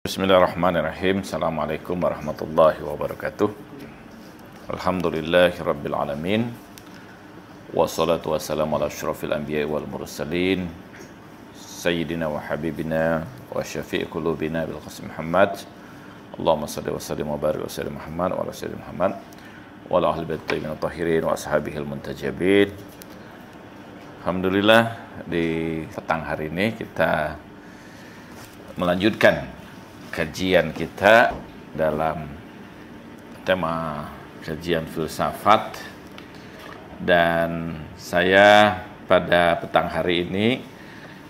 Bismillahirrahmanirrahim. Assalamualaikum warahmatullahi wabarakatuh. Alhamdulillahirabbil alamin. Wassalatu wassalamu ala asyrafil anbiya'i wal mursalin sayyidina wa habibina wa syafi'i qulubina bil qasim Muhammad. Allahumma shalli wa sallim wa barik wa sallim Muhammad wa ala sayyidina Muhammad wa ala ahli bait tayyibin tahirin wa ashabihil muntajabin. Alhamdulillah, di petang hari ini kita melanjutkan kajian kita dalam tema kajian filsafat, dan saya pada petang hari ini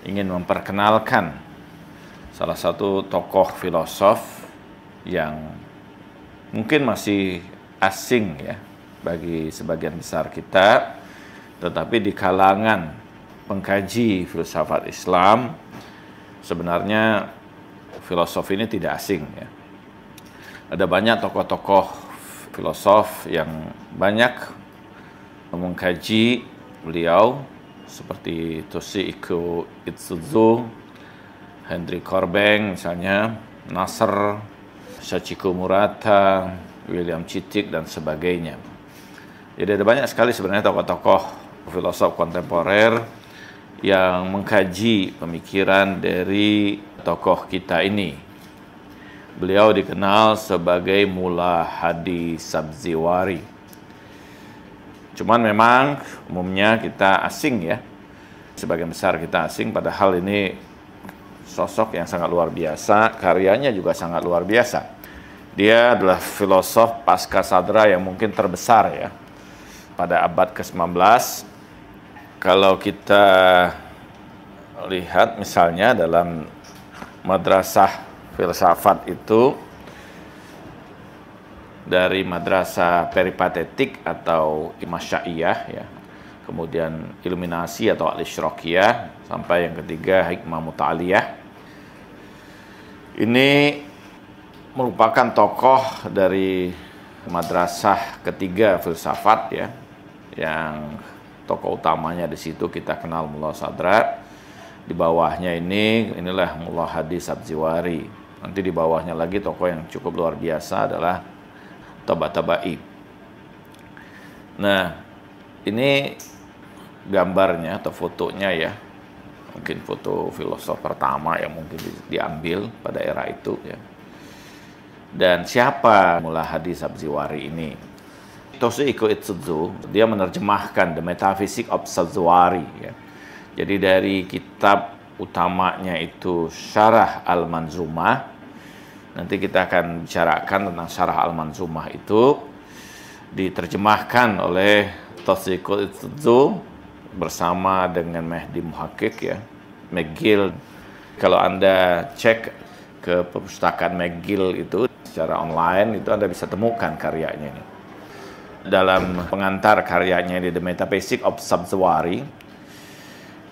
ingin memperkenalkan salah satu tokoh filosof yang mungkin masih asing ya bagi sebagian besar kita, tetapi di kalangan pengkaji filsafat Islam sebenarnya filosof ini tidak asing ya. Ada banyak tokoh-tokoh filosof yang banyak mengkaji beliau, seperti Toshihiko Itsuzu, Henry Corbin misalnya, Nasr, Sachiko Murata, William Chittick dan sebagainya. Jadi ada banyak sekali sebenarnya tokoh-tokoh filosof kontemporer yang mengkaji pemikiran dari tokoh kita ini. Beliau dikenal sebagai Mullah Hadi Sabziwari. Cuman memang umumnya kita asing ya, sebagian besar kita asing, padahal ini sosok yang sangat luar biasa, karyanya juga sangat luar biasa. Dia adalah filosof pasca sadra yang mungkin terbesar ya pada abad ke-19. Kalau kita lihat misalnya dalam madrasah filsafat itu, dari madrasah peripatetik atau imasya'iyah ya, kemudian iluminasi atau al-isyraqiyah, sampai yang ketiga hikmah muta'aliyah. Ini merupakan tokoh dari madrasah ketiga filsafat ya, yang tokoh utamanya di situ kita kenal Mullah Sadra. Di bawahnya inilah Mullah Hadi Sabziwari. Nanti di bawahnya lagi tokoh yang cukup luar biasa adalah Tabatabai. Nah, ini gambarnya atau fotonya ya. Mungkin foto filosof pertama yang mungkin diambil pada era itu ya. Dan siapa Mullah Hadi Sabziwari ini? Toshihiko Itsuzu, dia menerjemahkan The Metaphysics of Sabziwari ya. Jadi dari kitab utamanya itu Syarah Al-Manzumah. Nanti kita akan bicarakan tentang Syarah Al-Manzumah itu, diterjemahkan oleh Toshihiko Itsuzu bersama dengan Mehdi Muhaqiq ya, McGill. Kalau Anda cek ke perpustakaan McGill itu secara online, itu Anda bisa temukan karyanya ini. Dalam pengantar karyanya di The Metaphysics of Sabziwari,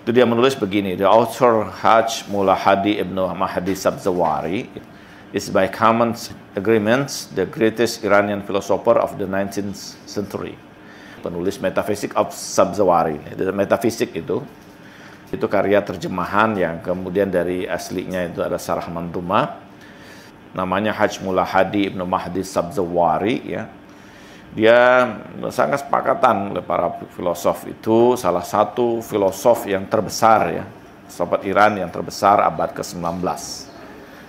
itu dia menulis begini: The author Haj Mullah Hadi Ibn Mahdi Sabziwari is by common agreement the greatest Iranian philosopher of the 19th century. Penulis Metaphysics of Sabziwari. The Metaphysics itu karya terjemahan yang kemudian dari aslinya itu ada Syarah Manzumah. Namanya Haj Mullah Hadi Ibn Mahdi Sabziwari ya. Dia sangat sepakatan oleh para filosof, itu salah satu filosof yang terbesar ya, filsafat Iran yang terbesar abad ke-19.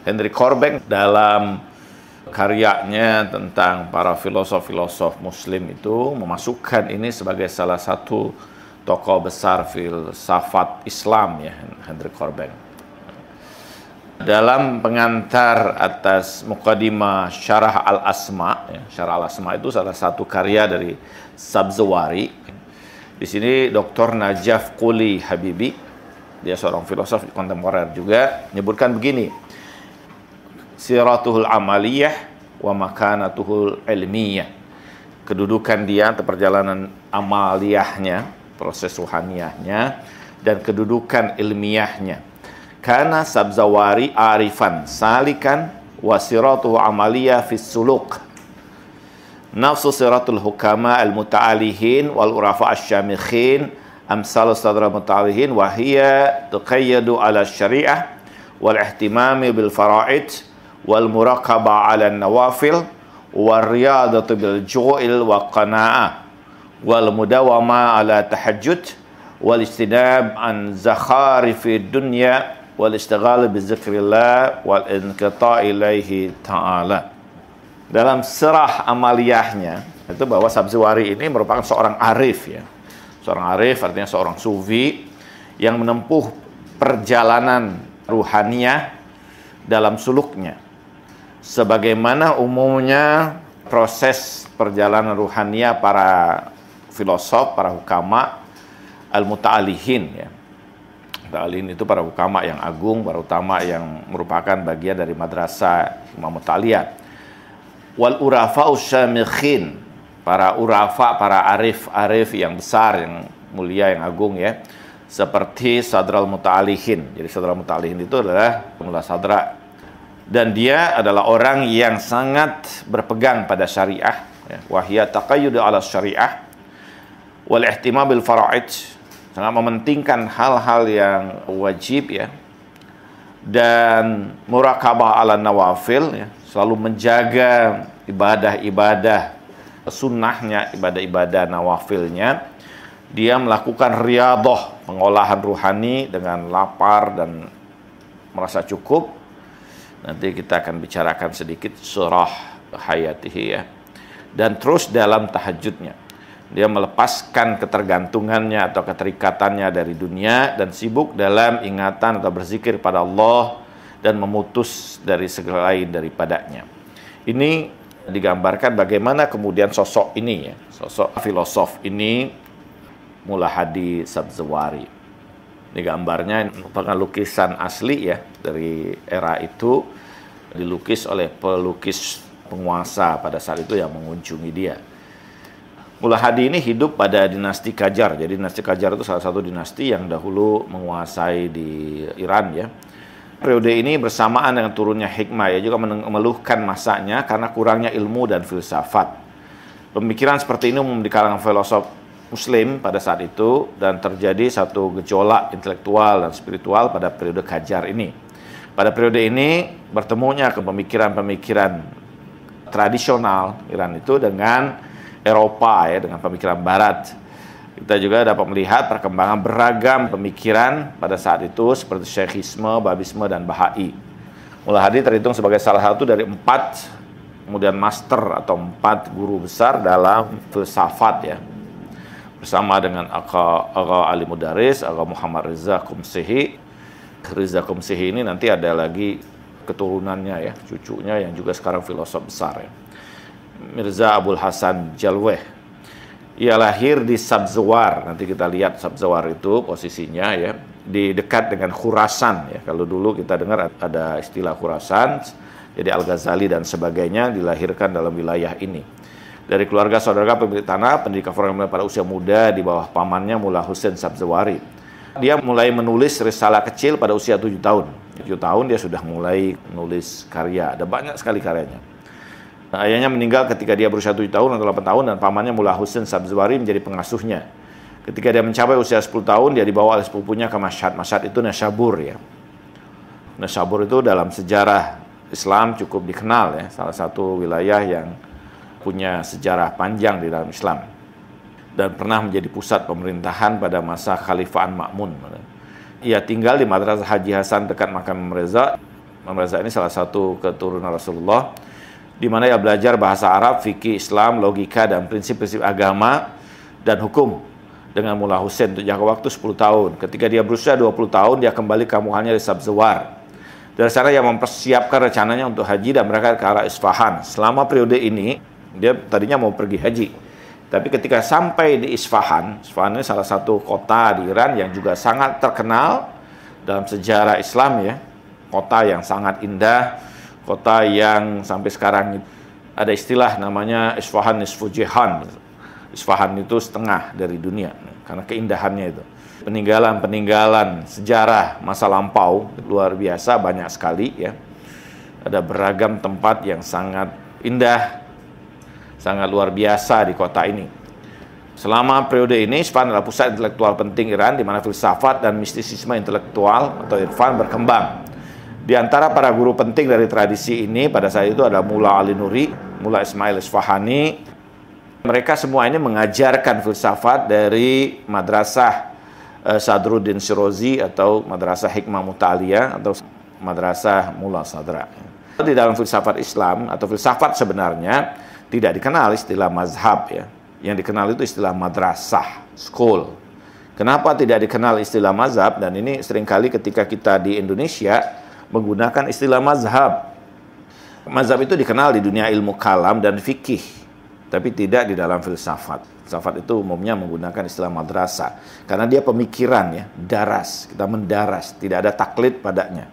Henry Corbin dalam karyanya tentang para filosof-filosof muslim itu memasukkan ini sebagai salah satu tokoh besar filsafat Islam ya, Henry Corbin. Dalam pengantar atas Muqaddimah Syarah Al-Asma, ya, Syarah Al-Asma itu salah satu karya dari Sabziwari. Di sini Dr. Najaf Quli Habibi, dia seorang filosof kontemporer juga, menyebutkan begini: Siratuhul amaliyah wa makanatuhul ilmiyah. Kedudukan dia atau perjalanan amaliyahnya, proses ruhaniyahnya, dan kedudukan ilmiahnya. Kana Sabziwari arifan salikan wa siratuhu amaliyah fis suluk. Nafsu siratul hukama al-muta'alihin wal urafa asy-syamikhin amsal sadra muta'alihin wa hiya tuqayyadu ala syariah wal ihtimami bil fara'id wal muraqabah 'ala an-nawafil war riyadatu bil ju'il wa qana'ah wal mudawama 'ala tahajjud wal istinab an zakharifi dunya wal istighal bi dzikrillah wal inqita' ilaihi ta'ala. Dalam serah amaliyahnya itu bahwa Sabziwari ini merupakan seorang arif ya. Seorang arif artinya seorang sufi yang menempuh perjalanan ruhaniyah dalam suluknya. Sebagaimana umumnya proses perjalanan ruhaniyah para filosof, para hukama al-muta'alihin ya. Muta'alihin itu para hukama yang agung, para ulama yang merupakan bagian dari madrasah Imam Muta'aliyah. Wal urafa usyamikhin, para urafa, para arif-arif yang besar, yang mulia, yang agung ya. Seperti Sadral Muta'alihin. Jadi Sadral Muta'alihin itu adalah pengulas sadra. Dan dia adalah orang yang sangat berpegang pada syariah. Wahya taqayyudu ala syariah. Wal ihtimam bil fara'id. Sangat mementingkan hal-hal yang wajib ya. Dan muraqabah ala nawafil ya. Selalu menjaga ibadah-ibadah sunnahnya, ibadah-ibadah nawafilnya. Dia melakukan riyadhah, pengolahan ruhani dengan lapar dan merasa cukup. Nanti kita akan bicarakan sedikit surah hayatihi ya. Dan terus dalam tahajudnya. Dia melepaskan ketergantungannya atau keterikatannya dari dunia dan sibuk dalam ingatan atau berzikir pada Allah dan memutus dari segala lain daripadanya. Ini digambarkan bagaimana kemudian sosok ini ya, sosok filosof ini Mullah Hadi Sabziwari. Ini gambarnya merupakan lukisan asli ya dari era itu, dilukis oleh pelukis penguasa pada saat itu yang mengunjungi dia. Mullah Hadi ini hidup pada dinasti Qajar. Jadi dinasti Qajar itu salah satu dinasti yang dahulu menguasai di Iran ya. Periode ini bersamaan dengan turunnya hikmah ya, juga mengeluhkan masanya karena kurangnya ilmu dan filsafat. Pemikiran seperti ini umum di kalangan filosof Muslim pada saat itu dan terjadi satu gejolak intelektual dan spiritual pada periode Qajar ini. Pada periode ini bertemunya pemikiran-pemikiran tradisional Iran itu dengan Eropa ya, dengan pemikiran Barat. Kita juga dapat melihat perkembangan beragam pemikiran pada saat itu seperti Syekhisme, Babisme, dan Bahai. Mullah Hadi terhitung sebagai salah satu dari 4 kemudian master atau 4 guru besar dalam filsafat ya. Bersama dengan Agha Ali Mudaris, Agha Muhammad Riza Qumsihi. Riza Qumsihi ini nanti ada lagi keturunannya ya, cucunya yang juga sekarang filosof besar ya. Mirza Abul Hasan Jalweh. Ia lahir di Sabzawar. Nanti kita lihat Sabzawar itu posisinya ya di dekat dengan Khurasan ya. Kalau dulu kita dengar ada istilah Khurasan, jadi Al-Ghazali dan sebagainya dilahirkan dalam wilayah ini. Dari keluarga saudara pemilik tanah, pendidikan formal pada usia muda di bawah pamannya Mullah Husain Sabziwari. Dia mulai menulis risalah kecil pada usia 7 tahun. 7 tahun dia sudah mulai menulis karya. Ada banyak sekali karyanya. Nah, ayahnya meninggal ketika dia berusia 7 tahun atau 8 tahun dan pamannya Mullah Husain Sabziwari menjadi pengasuhnya. Ketika dia mencapai usia 10 tahun, dia dibawa oleh sepupunya ke Mashhad. Mashhad itu Naysabur ya. Naysabur itu dalam sejarah Islam cukup dikenal ya, salah satu wilayah yang punya sejarah panjang di dalam Islam dan pernah menjadi pusat pemerintahan pada masa Khalifahan Ma'mun. Ia tinggal di Madrasah Haji Hasan dekat Makam Imam Reza. Imam Reza ini salah satu keturunan Rasulullah, di mana ia belajar bahasa Arab, fikih Islam, logika, dan prinsip-prinsip agama dan hukum dengan Mullah Husain untuk jangka waktu 10 tahun. Ketika dia berusia 20 tahun, dia kembali ke kampungnya di Sabzawar. Dari sana ia mempersiapkan rencananya untuk haji dan berangkat ke arah Isfahan. Selama periode ini, dia tadinya mau pergi haji. Tapi ketika sampai di Isfahan, Isfahan ini salah satu kota di Iran yang juga sangat terkenal dalam sejarah Islam ya. Kota yang sangat indah, kota yang sampai sekarang ada istilah namanya Isfahan nisfu jihan. Isfahan itu setengah dari dunia karena keindahannya itu. Peninggalan-peninggalan sejarah masa lampau luar biasa banyak sekali ya. Ada beragam tempat yang sangat indah, sangat luar biasa di kota ini. Selama periode ini Isfahan adalah pusat intelektual penting Iran di mana filsafat dan mistisisme intelektual atau irfan berkembang. Di antara para guru penting dari tradisi ini pada saat itu adalah Mullah Ali Nuri, Mullah Ismail Isfahani. Mereka semua ini mengajarkan filsafat dari madrasah Sadruddin Shirazi atau madrasah Hikmah Muta'aliyah atau madrasah Mullah Sadra. Di dalam filsafat Islam atau filsafat sebenarnya tidak dikenal istilah mazhab ya. Yang dikenal itu istilah madrasah, school. Kenapa tidak dikenal istilah mazhab? Dan ini seringkali ketika kita di Indonesia menggunakan istilah mazhab. Mazhab itu dikenal di dunia ilmu kalam dan fikih, tapi tidak di dalam filsafat. Filsafat itu umumnya menggunakan istilah madrasah, karena dia pemikiran ya, daras, kita mendaras, tidak ada taklid padanya.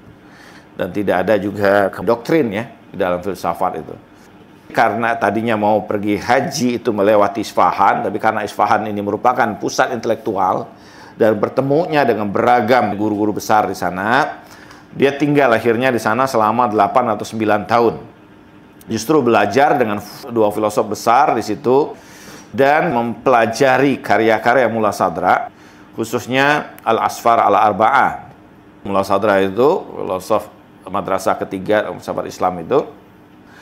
Dan tidak ada juga doktrin ya di dalam filsafat itu. Karena tadinya mau pergi haji itu melewati Isfahan, tapi karena Isfahan ini merupakan pusat intelektual dan bertemunya dengan beragam guru-guru besar di sana, dia tinggal akhirnya di sana selama 8 atau 9 tahun. Justru belajar dengan dua filosof besar di situ dan mempelajari karya-karya Mullah Sadra, khususnya Al-Asfar Al-Arba'ah. Mullah Sadra itu filosof madrasah ketiga filsafat Islam itu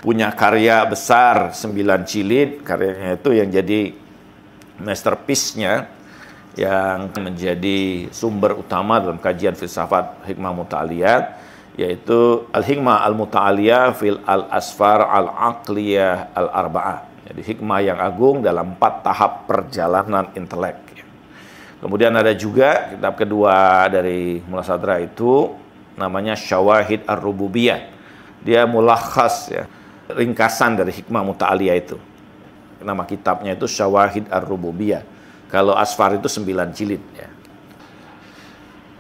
punya karya besar 9 jilid, karyanya itu yang jadi masterpiece-nya, yang menjadi sumber utama dalam kajian filsafat Hikmah Muta'aliyah, yaitu Al-Hikmah Al-Muta'aliyah fil Al-Asfar Al-Aqliyah Al-Arba'ah. Jadi hikmah yang agung dalam 4 tahap perjalanan intelek. Kemudian ada juga kitab kedua dari Mullah Sadra itu namanya Syawahid Ar-Rububiyah. Dia mulakhas ya, ringkasan dari Hikmah Muta'aliyah itu. Nama kitabnya itu Syawahid Ar-Rububiyah. Kalau Asfar itu 9 jilid ya.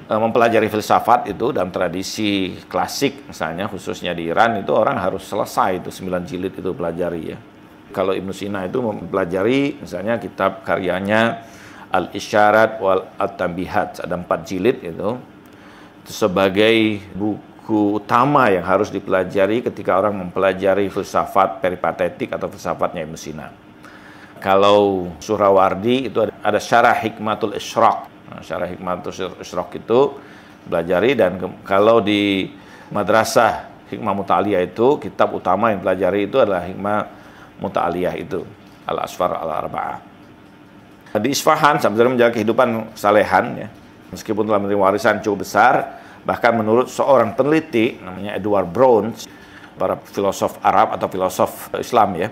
Mempelajari filsafat itu dalam tradisi klasik misalnya khususnya di Iran itu orang harus selesai itu 9 jilid itu pelajari ya. Kalau Ibnu Sina itu mempelajari misalnya kitab karyanya Al-Isyarat wal At-Tambihat, ada 4 jilid itu sebagai buku utama yang harus dipelajari ketika orang mempelajari filsafat peripatetik atau filsafatnya Ibnu Sina. Kalau Suhrawardi itu ada Syarah Hikmatul Isyraq. Nah, Syarah Hikmatul Isyraq itu pelajari, dan kalau di Madrasah Hikmah Muta'aliyah itu kitab utama yang pelajari itu adalah Hikmah Muta'aliyah itu Al-Asfar Al-Arba'ah. Di Isfahan sebenarnya menjaga kehidupan salehan ya. Meskipun telah menerima warisan cukup besar, bahkan menurut seorang peneliti namanya Edward Browns, para filosof Arab atau filosof Islam ya,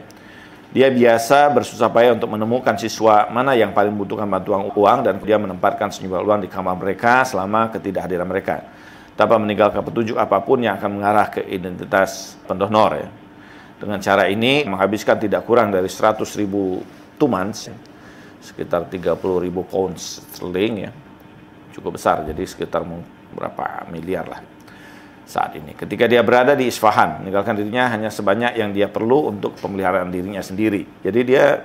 dia biasa bersusah payah untuk menemukan siswa mana yang paling membutuhkan bantuan uang, dan dia menempatkan sejumlah uang di kamar mereka selama ketidakhadiran mereka, tanpa meninggalkan petunjuk apapun yang akan mengarah ke identitas pendonor ya. Dengan cara ini menghabiskan tidak kurang dari 100.000 tumans, sekitar 30.000 pounds sterling ya, cukup besar, jadi sekitar berapa miliar lah saat ini. Ketika dia berada di Isfahan, meninggalkan dirinya hanya sebanyak yang dia perlu untuk pemeliharaan dirinya sendiri. Jadi dia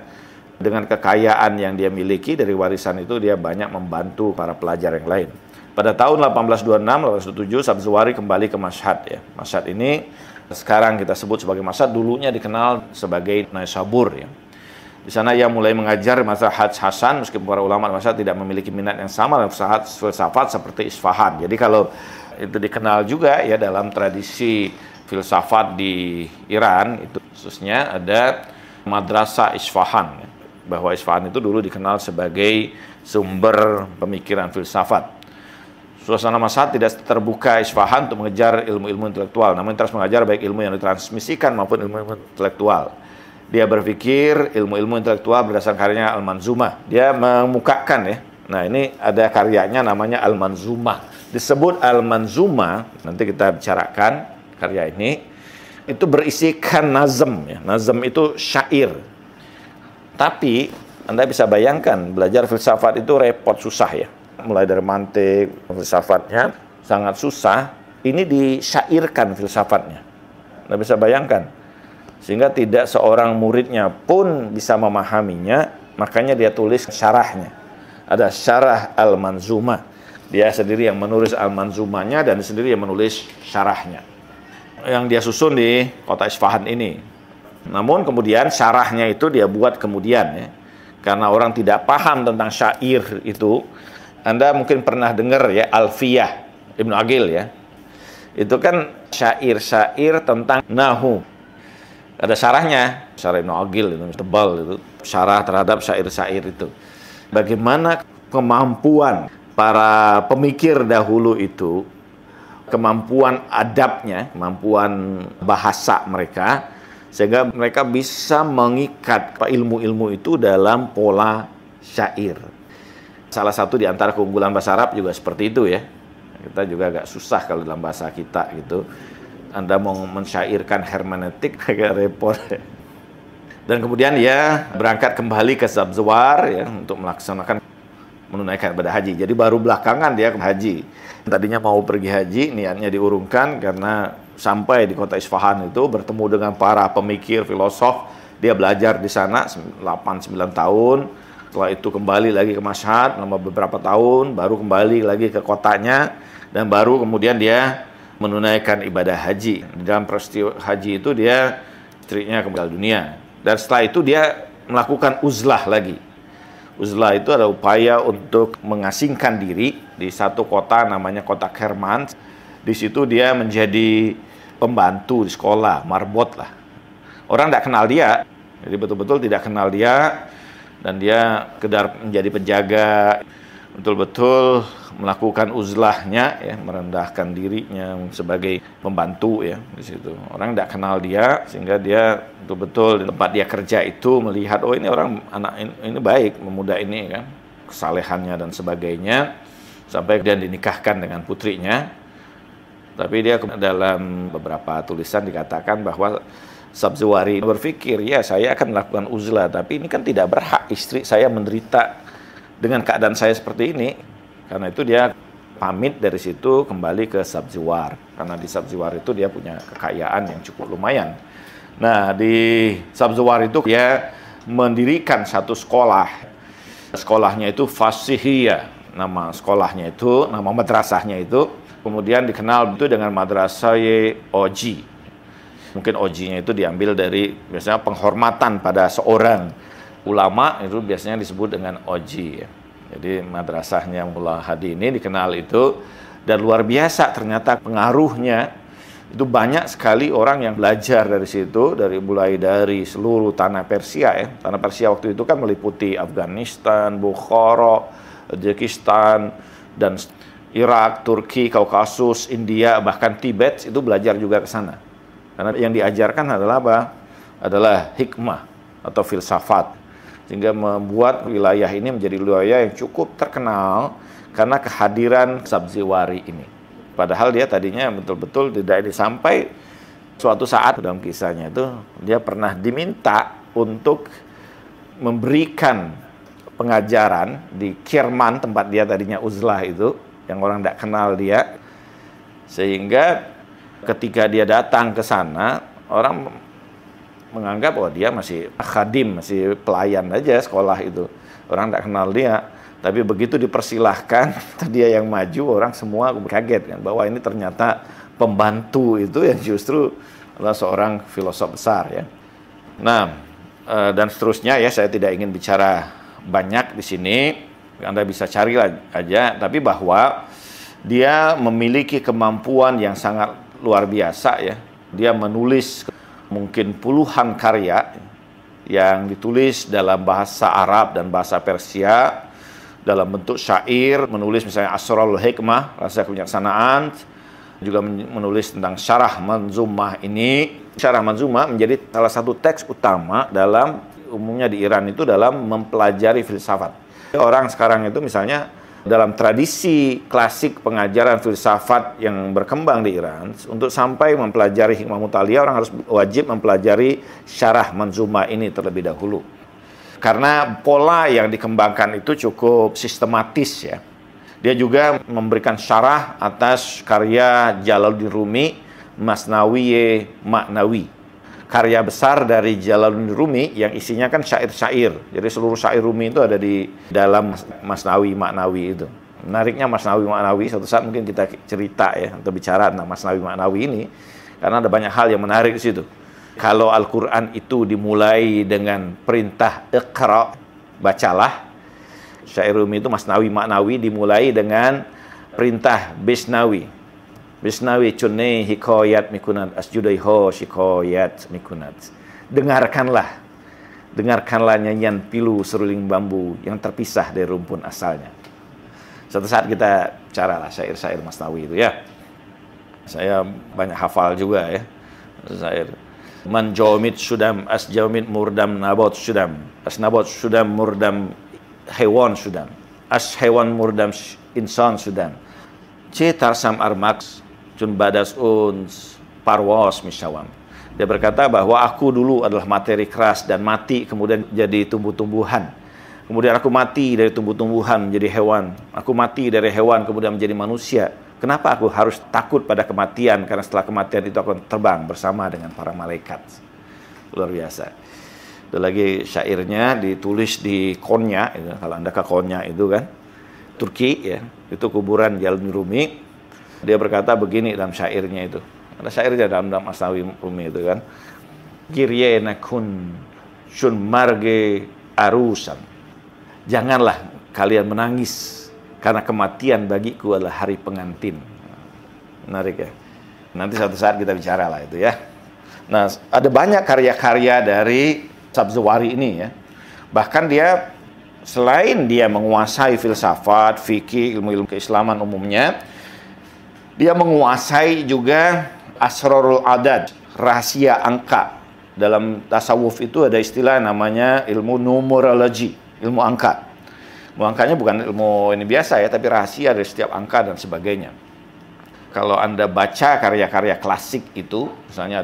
dengan kekayaan yang dia miliki dari warisan itu, dia banyak membantu para pelajar yang lain. Pada tahun 1826-1827, Sabzuwari kembali ke Mashhad ya. Mashhad ini sekarang kita sebut sebagai Mashhad, dulunya dikenal sebagai Naisabur ya. Di sana ia mulai mengajar mazhab Hasan, meskipun para ulama Mashhad tidak memiliki minat yang sama dalam filsafat seperti Isfahan. Jadi kalau itu dikenal juga ya dalam tradisi filsafat di Iran, itu khususnya ada Madrasah Isfahan ya. Bahwa Isfahan itu dulu dikenal sebagai sumber pemikiran filsafat. Suasana Mashhad tidak terbuka Isfahan untuk mengejar ilmu-ilmu intelektual, namun terus mengajar baik ilmu yang ditransmisikan maupun ilmu intelektual. Dia berpikir ilmu-ilmu intelektual berdasarkan karyanya Al-Manzumah. Dia memukakan ya. Nah, ini ada karyanya namanya Al-Manzumah. Disebut Al-Manzumah, nanti kita bicarakan karya ini, itu berisikan nazm ya. Nazm itu syair. Tapi Anda bisa bayangkan belajar filsafat itu repot, susah ya. Mulai dari mantik, filsafatnya sangat susah. Ini disyairkan filsafatnya. Anda bisa bayangkan. Sehingga tidak seorang muridnya pun bisa memahaminya, makanya dia tulis syarahnya. Ada syarah Al-Manzumah. Dia sendiri yang menulis Al-Manzumahnya dan sendiri yang menulis syarahnya. Yang dia susun di kota Isfahan ini. Namun kemudian syarahnya itu dia buat kemudian ya. Karena orang tidak paham tentang syair itu. Anda mungkin pernah dengar ya Alfiyah Ibnu Aqil ya. itu kan syair-syair tentang nahu. Ada syarahnya, syarah Ibnu Aqil itu tebal itu, syarah terhadap syair-syair itu. Bagaimana kemampuan para pemikir dahulu itu, kemampuan adabnya, kemampuan bahasa mereka, sehingga mereka bisa mengikat ilmu-ilmu itu dalam pola syair. Salah satu di antara keunggulan bahasa Arab juga seperti itu ya. Kita juga agak susah kalau dalam bahasa kita gitu. Anda mau mensyairkan hermeneutik agak repot. Dan kemudian dia berangkat kembali ke Sabzawar ya untuk menunaikan ibadah haji. Jadi baru belakangan dia ke haji. Tadinya mau pergi haji, niatnya diurungkan karena sampai di kota Isfahan itu bertemu dengan para pemikir, filosof. Dia belajar di sana 8-9 tahun. Setelah itu kembali lagi ke Mashhad selama beberapa tahun, baru kembali lagi ke kotanya, dan baru kemudian dia menunaikan ibadah haji. Di dalam peristiwa haji itu dia istrinya meninggal dunia. Dan setelah itu dia melakukan uzlah lagi. Uzlah itu adalah upaya untuk mengasingkan diri di satu kota namanya kota Kerman. Di situ dia menjadi pembantu di sekolah, marbot lah. Orang tidak kenal dia, jadi betul-betul tidak kenal dia. Dan dia sekedar menjadi penjaga, betul-betul melakukan uzlahnya, ya, merendahkan dirinya sebagai pembantu ya di situ. Orang tidak kenal dia, sehingga dia betul-betul di tempat dia kerja itu melihat, oh ini orang anak ini baik, pemuda ini kan, kesalehannya dan sebagainya, sampai dia dinikahkan dengan putrinya. Tapi dia dalam beberapa tulisan dikatakan bahwa Sabzawari berpikir, ya saya akan melakukan uzlah, tapi ini kan tidak berhak istri saya menderita dengan keadaan saya seperti ini. Karena itu dia pamit dari situ kembali ke Sabzawar. Karena di Sabzawar itu dia punya kekayaan yang cukup lumayan. Nah, di Sabzawar itu dia mendirikan satu sekolah. Sekolahnya itu Fasihiyah. Nama sekolahnya itu, nama madrasahnya itu, kemudian dikenal itu dengan Madrasah Oji. Mungkin Oji-nya itu diambil dari biasanya penghormatan pada seorang ulama, itu biasanya disebut dengan Oji ya. Jadi madrasahnya Mullah Hadi ini dikenal itu, dan luar biasa ternyata pengaruhnya. Itu banyak sekali orang yang belajar dari situ, mulai dari seluruh tanah Persia ya. Tanah Persia waktu itu kan meliputi Afghanistan, Bukhara, Uzbekistan, dan Irak, Turki, Kaukasus, India, bahkan Tibet itu belajar juga ke sana. Karena yang diajarkan adalah apa? Adalah hikmah atau filsafat. Sehingga membuat wilayah ini menjadi wilayah yang cukup terkenal karena kehadiran Sabzawari ini. Padahal dia tadinya betul-betul tidak sampai suatu saat dalam kisahnya itu dia pernah diminta untuk memberikan pengajaran di Kirman, tempat dia tadinya uzlah itu, yang orang tidak kenal dia. Sehingga ketika dia datang ke sana, orang menganggap oh dia masih khadim, masih pelayan aja sekolah itu. Orang tidak kenal dia. Tapi begitu dipersilahkan, dia yang maju, orang semua kaget kan, bahwa ini ternyata pembantu itu yang justru adalah seorang filosof besar ya. Nah, dan seterusnya ya, saya tidak ingin bicara banyak di sini. Anda bisa cari aja, tapi bahwa dia memiliki kemampuan yang sangat luar biasa ya. Dia menulis mungkin puluhan karya yang ditulis dalam bahasa Arab dan bahasa Persia dalam bentuk syair, menulis misalnya Asrarul Hikmah, Rahasia Kebijaksanaan, juga menulis tentang Syarah Manzumah ini. Syarah Manzumah menjadi salah satu teks utama dalam umumnya di Iran itu dalam mempelajari filsafat. Orang sekarang itu misalnya dalam tradisi klasik pengajaran filsafat yang berkembang di Iran, untuk sampai mempelajari hikmah mutaliyah, orang harus wajib mempelajari Syarah Manzumah ini terlebih dahulu. Karena pola yang dikembangkan itu cukup sistematis ya. Dia juga memberikan syarah atas karya Jalaluddin Rumi, Masnawiye Ma'nawi. Karya besar dari Jalaluddin Rumi yang isinya kan syair-syair. Jadi seluruh syair Rumi itu ada di dalam Masnawi Ma'nawi itu. Menariknya Masnawi Ma'nawi, suatu saat mungkin kita cerita ya, atau bicara tentang Masnawi Ma'nawi ini, karena ada banyak hal yang menarik di situ. Kalau Al-Quran itu dimulai dengan perintah Iqra, bacalah. Syair Rumi itu Masnawi Ma'nawi dimulai dengan perintah Bisnawi. Bisnawi cunne hikoyat mikunat asjudaiho shikoyat mikunat. Dengarkanlah nyanyian pilu seruling bambu yang terpisah dari rumpun asalnya. Suatu saat kita caralah syair-syair Masnawi itu ya. Saya banyak hafal juga ya syair. Man jawmid sudam as jawmid murdam nabot sudam as nabot sudam murdam hewan sudam as hewan murdam insan sudam. Tarsam armax Cun badas uns parwas misyawam. Dia berkata bahwa aku dulu adalah materi keras dan mati kemudian jadi tumbuh-tumbuhan. Kemudian aku mati dari tumbuh-tumbuhan menjadi hewan. Aku mati dari hewan kemudian menjadi manusia. Kenapa aku harus takut pada kematian? Karena setelah kematian itu aku terbang bersama dengan para malaikat. Luar biasa. Itu lagi syairnya ditulis di Konya. Kalau Anda ke Konya itu kan, Turki ya, itu kuburan Jalmi Rumi. Dia berkata begini dalam syairnya itu. Ada syairnya dalam Masnawi Rumi itu kan. Kirye nakun shun marge arusan. Janganlah kalian menangis karena kematian bagiku adalah hari pengantin. Menarik ya. Nanti suatu saat kita bicara lah itu ya. Nah, ada banyak karya-karya dari Sabzawari ini ya. Bahkan dia selain dia menguasai filsafat, fikih, ilmu-ilmu keislaman umumnya, dia menguasai juga asrarul adad, rahasia angka. Dalam tasawuf itu ada istilah namanya ilmu numerologi, ilmu angka. Ilmu angkanya bukan ilmu ini biasa ya, tapi rahasia dari setiap angka dan sebagainya. Kalau Anda baca karya-karya klasik itu, misalnya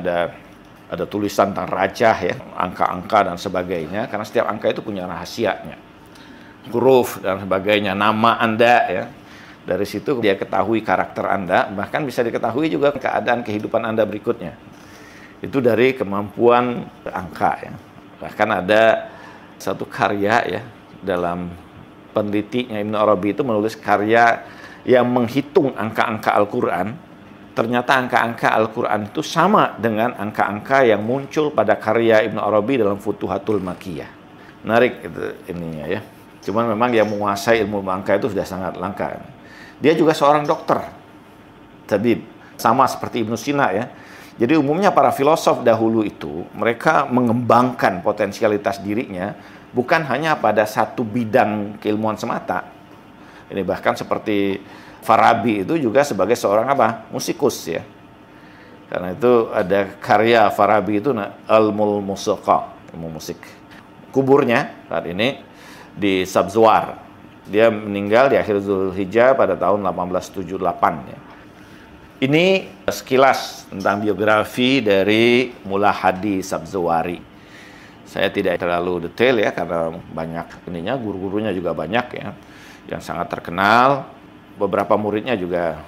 ada tulisan tentang rajah ya, angka-angka dan sebagainya, karena setiap angka itu punya rahasianya. Huruf dan sebagainya, nama Anda ya. Dari situ dia ketahui karakter Anda, bahkan bisa diketahui juga keadaan kehidupan Anda berikutnya. Itu dari kemampuan angka ya. Bahkan ada satu karya ya, dalam penelitinya Ibnu Arabi itu menulis karya yang menghitung angka-angka Al-Quran. Ternyata angka-angka Al-Quran itu sama dengan angka-angka yang muncul pada karya Ibnu Arabi dalam Futuhatul Makkiyah. Menarik itu ininya ya. Cuman memang yang menguasai ilmu angka itu sudah sangat langka. Dia juga seorang dokter, tabib, sama seperti Ibnu Sina ya. Jadi umumnya para filosof dahulu itu, mereka mengembangkan potensialitas dirinya bukan hanya pada satu bidang keilmuan semata. Ini bahkan seperti Farabi itu juga sebagai seorang apa? Musikus ya. Karena itu ada karya Farabi itu Ilmul Musiqa, ilmu musik. Kuburnya saat ini di Sabzawar. Dia meninggal di akhir Zulhijjah pada tahun 1878 ya. Ini sekilas tentang biografi dari Mullah Hadi Sabzawari. Saya tidak terlalu detail ya karena banyak ininya, guru-gurunya juga banyak ya yang sangat terkenal. Beberapa muridnya juga.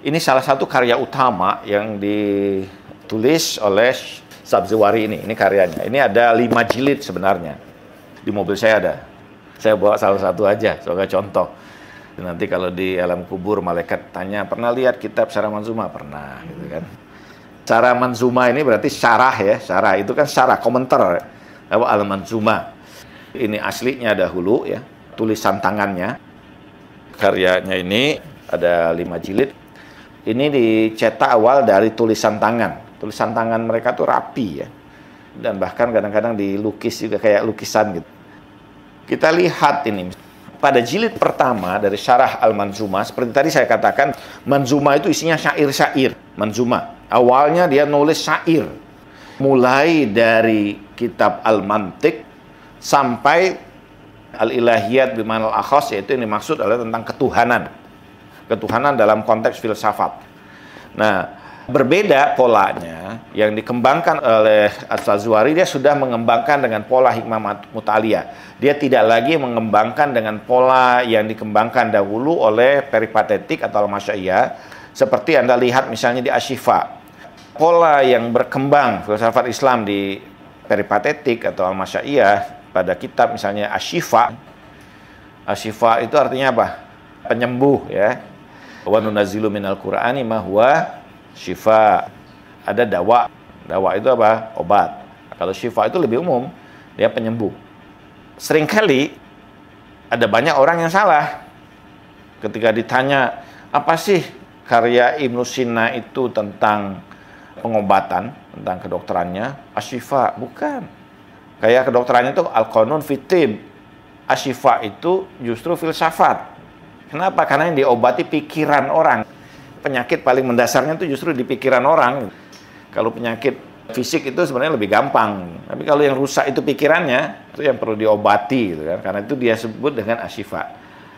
Ini salah satu karya utama yang ditulis oleh Sabzawari ini. Ini karyanya. Ini ada 5 jilid sebenarnya. Di mobil saya ada. Saya bawa salah satu aja sebagai contoh. Nanti kalau di alam kubur malaikat tanya, pernah lihat kitab Syarah Manzumah? Pernah gitu kan. Syarah Manzumah ini berarti syarah ya. Syarah itu kan syarah, komentar apa Al-Manzumah. Ini aslinya dahulu ya, tulisan tangannya. Karyanya ini ada 5 jilid. Ini dicetak awal dari tulisan tangan. Tulisan tangan mereka tuh rapi ya. Dan bahkan kadang-kadang dilukis juga kayak lukisan gitu. Kita lihat ini. Pada jilid pertama dari Syarah Al-Manzumah, seperti tadi saya katakan, Manzumah itu isinya syair-syair. Manzumah. Awalnya dia nulis syair. Mulai dari kitab Al-Mantiq sampai Al-Ilahiyat bimanal akhas, yaitu yang dimaksud adalah tentang ketuhanan. Ketuhanan dalam konteks filsafat. Nah, berbeda polanya yang dikembangkan oleh As-Sabzawari, dia sudah mengembangkan dengan pola hikmah mutaliyah. Dia tidak lagi mengembangkan dengan pola yang dikembangkan dahulu oleh peripatetik atau al-masyaiyah, seperti Anda lihat misalnya di Asy-Syifa. Pola yang berkembang filsafat Islam di peripatetik atau al-masyaiyah pada kitab misalnya Asy-Syifa. Asy-Syifa itu artinya apa? Penyembuh ya. Wa nunazzilu minal Qur'ani ma huwa syifa. Ada dawa. Dawa itu apa? Obat. Kalau syifa itu lebih umum, dia penyembuh. Seringkali ada banyak orang yang salah ketika ditanya, apa sih karya Ibnu Sina itu tentang pengobatan, tentang kedokterannya, asyifa, bukan. Kayak kedokterannya itu Al-Qanun Fitib. Asyifa itu justru filsafat. Kenapa? Karena yang diobati pikiran orang. Penyakit paling mendasarnya itu justru di pikiran orang. Kalau penyakit fisik itu sebenarnya lebih gampang. Tapi kalau yang rusak itu pikirannya, itu yang perlu diobati gitu kan. Karena itu dia sebut dengan asyifa.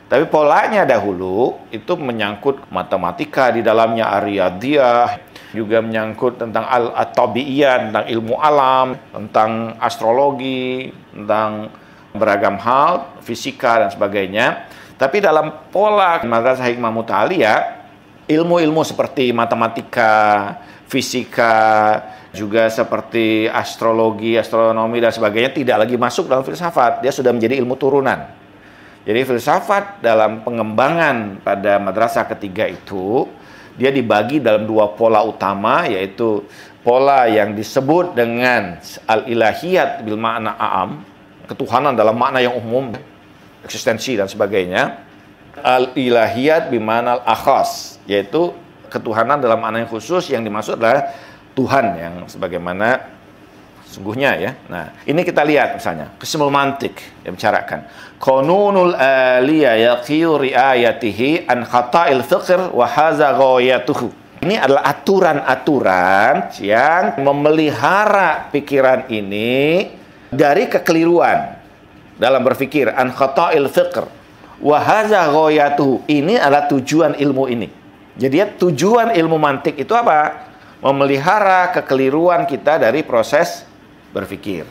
Tapi polanya dahulu itu menyangkut matematika di dalamnya, ar-riyadhiyah, juga menyangkut tentang at-tabi'iyah, tentang ilmu alam, tentang astrologi, tentang beragam hal, fisika dan sebagainya. Tapi dalam pola Madrasah Hikmah Muta'aliyah, ilmu-ilmu seperti matematika, fisika, juga seperti astrologi, astronomi dan sebagainya tidak lagi masuk dalam filsafat. Dia sudah menjadi ilmu turunan. Jadi filsafat dalam pengembangan pada madrasah ketiga itu, dia dibagi dalam dua pola utama, yaitu pola yang disebut dengan al-ilahiyat bil ma'na a'am, ketuhanan dalam makna yang umum, eksistensi dan sebagainya. Al-ilahiyat bil ma'na al-akhas, yaitu ketuhanan dalam makna yang khusus, yang dimaksud adalah Tuhan yang sebagaimana sungguhnya ya. Nah, ini kita lihat misalnya qismul mantik yang bicarakan qanunul aliyah yaqiu riayatihi an khata'il fiqr wa hadza ghayatuhu. Ini adalah aturan-aturan yang memelihara pikiran ini dari kekeliruan dalam berpikir, an khata'il fiqr wa hadza ghayatuhu. Ini adalah tujuan ilmu ini. Jadi tujuan ilmu mantik itu apa? Memelihara kekeliruan kita dari proses berpikir.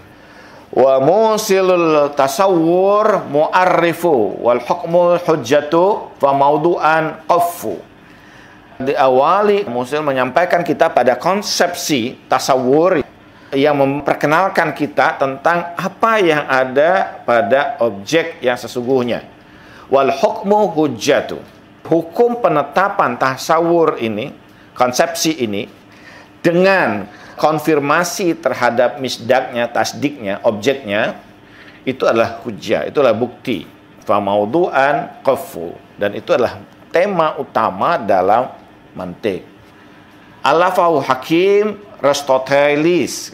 Wa musilul tasawwur mu'arrifu wal hukmu hujjatu fa maudu'an qaffu. Diawali musil menyampaikan kita pada konsepsi tasawwur yang memperkenalkan kita tentang apa yang ada pada objek yang sesungguhnya. Wal hukmu hujjatu. Hukum penetapan tasawwur ini, konsepsi ini, dengan konfirmasi terhadap misdaknya, tasdiknya, objeknya, itu adalah hujjah, itu adalah bukti. Fa maudu'an qaffu. Dan itu adalah tema utama dalam mantik. Alafahu Hakim Aristoteles.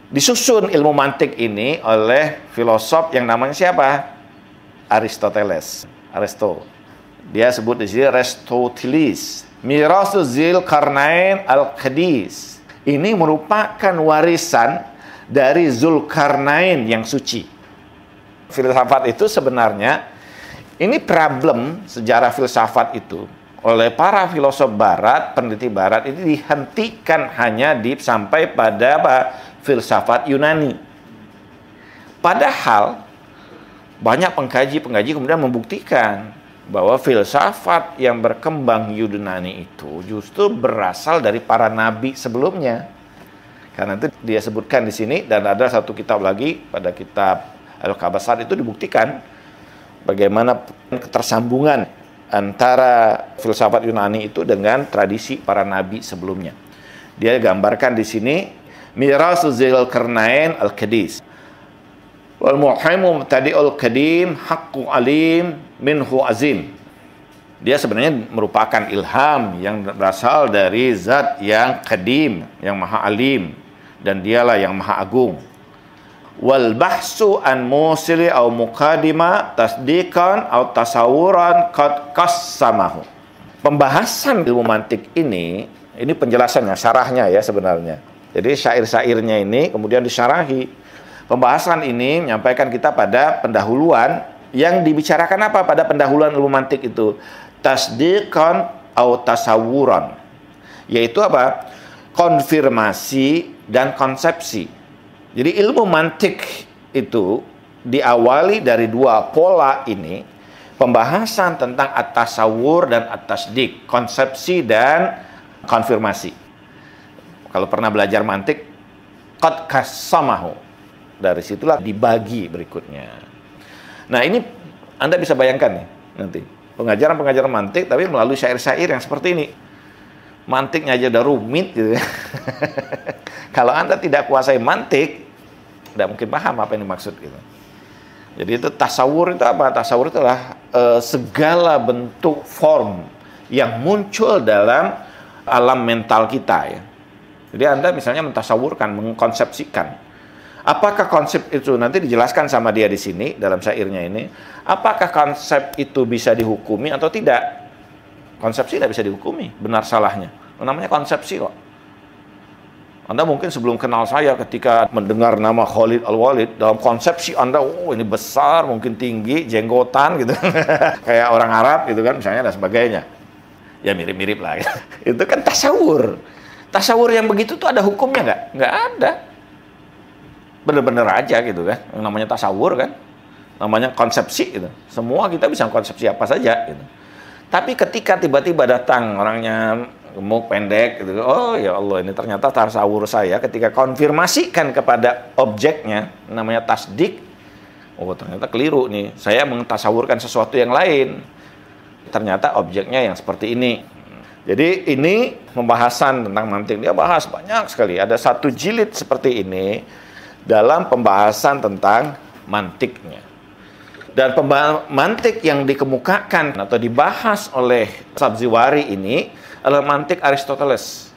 Disusun ilmu mantik ini oleh filosof yang namanya siapa? Aristoteles. Dia sebut di sini Aristoteles. Mirasu Zil Karnain Al-Qadis. Ini merupakan warisan dari Zulkarnain yang suci. Filsafat itu sebenarnya, ini problem sejarah filsafat itu oleh para filosof barat, peneliti barat, itu dihentikan hanya sampai pada filsafat Yunani. Padahal banyak pengkaji-pengkaji kemudian membuktikan bahwa filsafat yang berkembang Yunani itu justru berasal dari para nabi sebelumnya. Karena itu dia sebutkan di sini, dan ada satu kitab lagi pada kitab Al-Kabasar itu dibuktikan bagaimana ketersambungan antara filsafat Yunani itu dengan tradisi para nabi sebelumnya. Dia gambarkan di sini Mirasu Zil Karnain Al-Qadis. Wal muhaimu tadi'ul qadim haqqu alim minhu azim. Dia sebenarnya merupakan ilham yang berasal dari zat yang qadim, yang maha alim, dan dialah yang maha agung. Wal bahsu an musili au muqaddima tasdiqan au tasawuran qad qassamahu. Pembahasan ilmu mantik ini penjelasannya, syarahnya ya sebenarnya. Jadi syair-syairnya ini kemudian disyarahi. Pembahasan ini menyampaikan kita pada pendahuluan yang dibicarakan apa pada pendahuluan ilmu mantik itu? Tasdiqan au tasawuran. Yaitu apa? Konfirmasi dan konsepsi. Jadi ilmu mantik itu diawali dari dua pola ini, pembahasan tentang at-tasawur dan at-tasdiq, konsepsi dan konfirmasi. Kalau pernah belajar mantik, qad qassamahu. Dari situlah dibagi berikutnya. Nah, ini Anda bisa bayangkan nih nanti pengajaran-pengajaran mantik tapi melalui syair-syair yang seperti ini. Mantiknya aja udah rumit gitu. Kalau Anda tidak kuasai mantik, tidak mungkin paham apa yang dimaksud gitu. Jadi itu tasawur itu apa? Tasawur itu adalah segala bentuk form yang muncul dalam alam mental kita ya. Jadi Anda misalnya mentasawurkan, mengkonsepsikan. Apakah konsep itu nanti dijelaskan sama dia di sini dalam syairnya ini? Apakah konsep itu bisa dihukumi atau tidak? Konsepsi tidak bisa dihukumi, benar salahnya. Namanya konsepsi kok. Anda mungkin sebelum kenal saya ketika mendengar nama Khalid Al-Walid, dalam konsepsi Anda, oh ini besar, mungkin tinggi, jenggotan gitu. Kayak orang Arab gitu kan misalnya dan sebagainya. Ya mirip-mirip lah. Itu kan tasawur. Tasawur yang begitu tuh ada hukumnya nggak? Nggak ada. Bener-bener aja gitu kan. Yang namanya tasawur kan. Namanya konsepsi gitu. Semua kita bisa konsepsi apa saja gitu. Tapi ketika tiba-tiba datang orangnya gemuk, pendek gitu. Oh ya Allah, ini ternyata tasawur saya ketika konfirmasikan kepada objeknya namanya tasdik. Oh ternyata keliru nih. Saya mentasawurkan sesuatu yang lain. Ternyata objeknya yang seperti ini. Jadi ini pembahasan tentang mantik. Dia bahas banyak sekali. Ada 1 jilid seperti ini dalam pembahasan tentang mantiknya. Dan mantik yang dikemukakan atau dibahas oleh Sabziwari ini adalah mantik Aristoteles.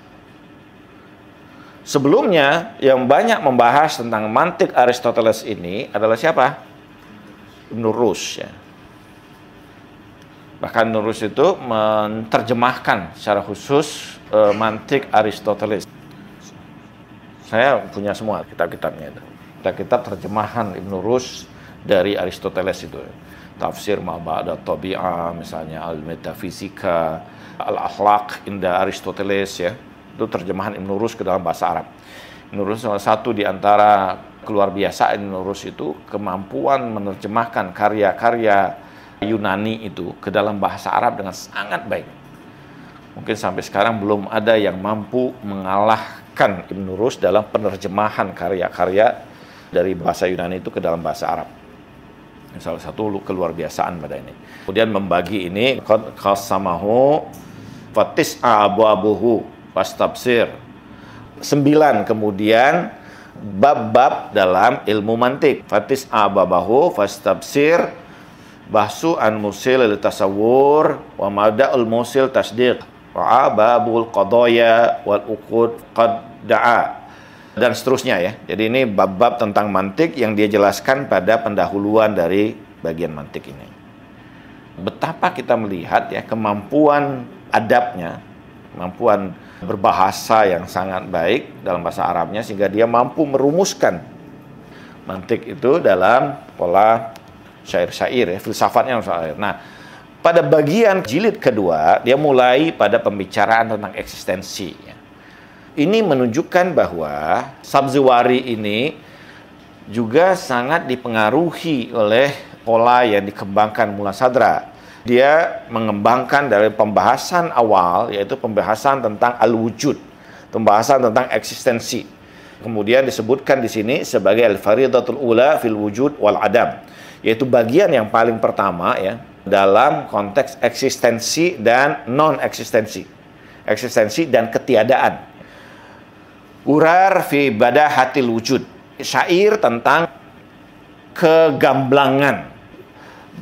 Sebelumnya yang banyak membahas tentang mantik Aristoteles ini adalah siapa? Ibn Rushd ya. Bahkan Ibn Rushd itu menerjemahkan secara khusus mantik Aristoteles. Saya punya semua kitab-kitabnya itu. Kitab terjemahan Ibn Rushd dari Aristoteles itu. Tafsir Ma'ba'da Tabi'ah, misalnya Al-Metafisika, Al-Akhlaq inda Aristoteles ya. Itu terjemahan Ibn Rushd ke dalam bahasa Arab. Ibn Rushd salah satu di antara keluar biasa Ibn Rushd itu kemampuan menerjemahkan karya-karya Yunani itu ke dalam bahasa Arab dengan sangat baik. Mungkin sampai sekarang belum ada yang mampu mengalahkan Ibn Rushd dalam penerjemahan karya-karya dari bahasa Yunani itu ke dalam bahasa Arab. Salah satu keluar biasaan pada ini. Kemudian membagi ini qad qasamahu fatis'a abwabuhu fastabsir. 9 kemudian bab-bab dalam ilmu mantik. Fatis'a abwabahu fastabsir. Bahsu an musil tasawur wa mada'ul musil tasdiq wa babul qadaya wal uqud qad da'a dan seterusnya ya. Jadi ini bab-bab tentang mantik yang dia jelaskan pada pendahuluan dari bagian mantik ini. Betapa kita melihat ya kemampuan adabnya, kemampuan berbahasa yang sangat baik dalam bahasa Arabnya sehingga dia mampu merumuskan mantik itu dalam pola syair-syair ya, filsafatnya syair. Nah, pada bagian jilid kedua dia mulai pada pembicaraan tentang eksistensi ya. Ini menunjukkan bahwa Sabziwari ini juga sangat dipengaruhi oleh pola yang dikembangkan Mula Sadra. Dia mengembangkan dari pembahasan awal yaitu pembahasan tentang al-wujud, pembahasan tentang eksistensi. Kemudian disebutkan di sini sebagai al-faridatul ula fil wujud wal adam. Yaitu bagian yang paling pertama ya dalam konteks eksistensi dan non-eksistensi. Eksistensi dan ketiadaan. Urar fi badahatil wujud. Syair tentang kegamblangan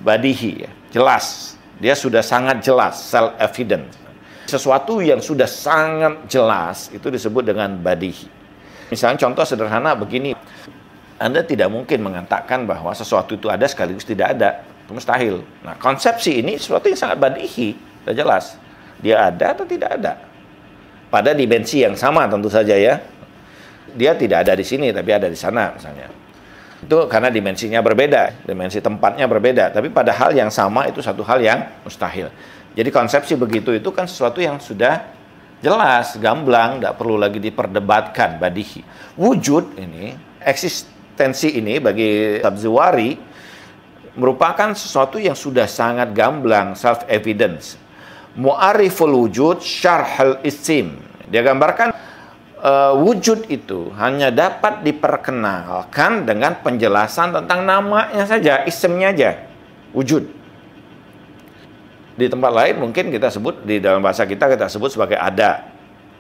badihi ya. Jelas. Dia sudah sangat jelas, self-evident. Sesuatu yang sudah sangat jelas itu disebut dengan badihi. Misalnya contoh sederhana begini. Anda tidak mungkin mengatakan bahwa sesuatu itu ada sekaligus tidak ada. Itu mustahil. Nah, konsepsi ini sesuatu yang sangat badihi. Sudah jelas. Dia ada atau tidak ada. Pada dimensi yang sama tentu saja ya. Dia tidak ada di sini, tapi ada di sana misalnya. Itu karena dimensinya berbeda. Dimensi tempatnya berbeda. Tapi pada hal yang sama itu satu hal yang mustahil. Jadi konsepsi begitu itu kan sesuatu yang sudah jelas, gamblang, tidak perlu lagi diperdebatkan, badihi. Wujud ini, eksistensi ini bagi Sabziwari merupakan sesuatu yang sudah sangat gamblang, self-evidence. Mu'ariful wujud syarhal isim. Dia gambarkan wujud itu hanya dapat diperkenalkan dengan penjelasan tentang namanya saja, isimnya aja, wujud. Di tempat lain mungkin kita sebut, di dalam bahasa kita sebut sebagai ada.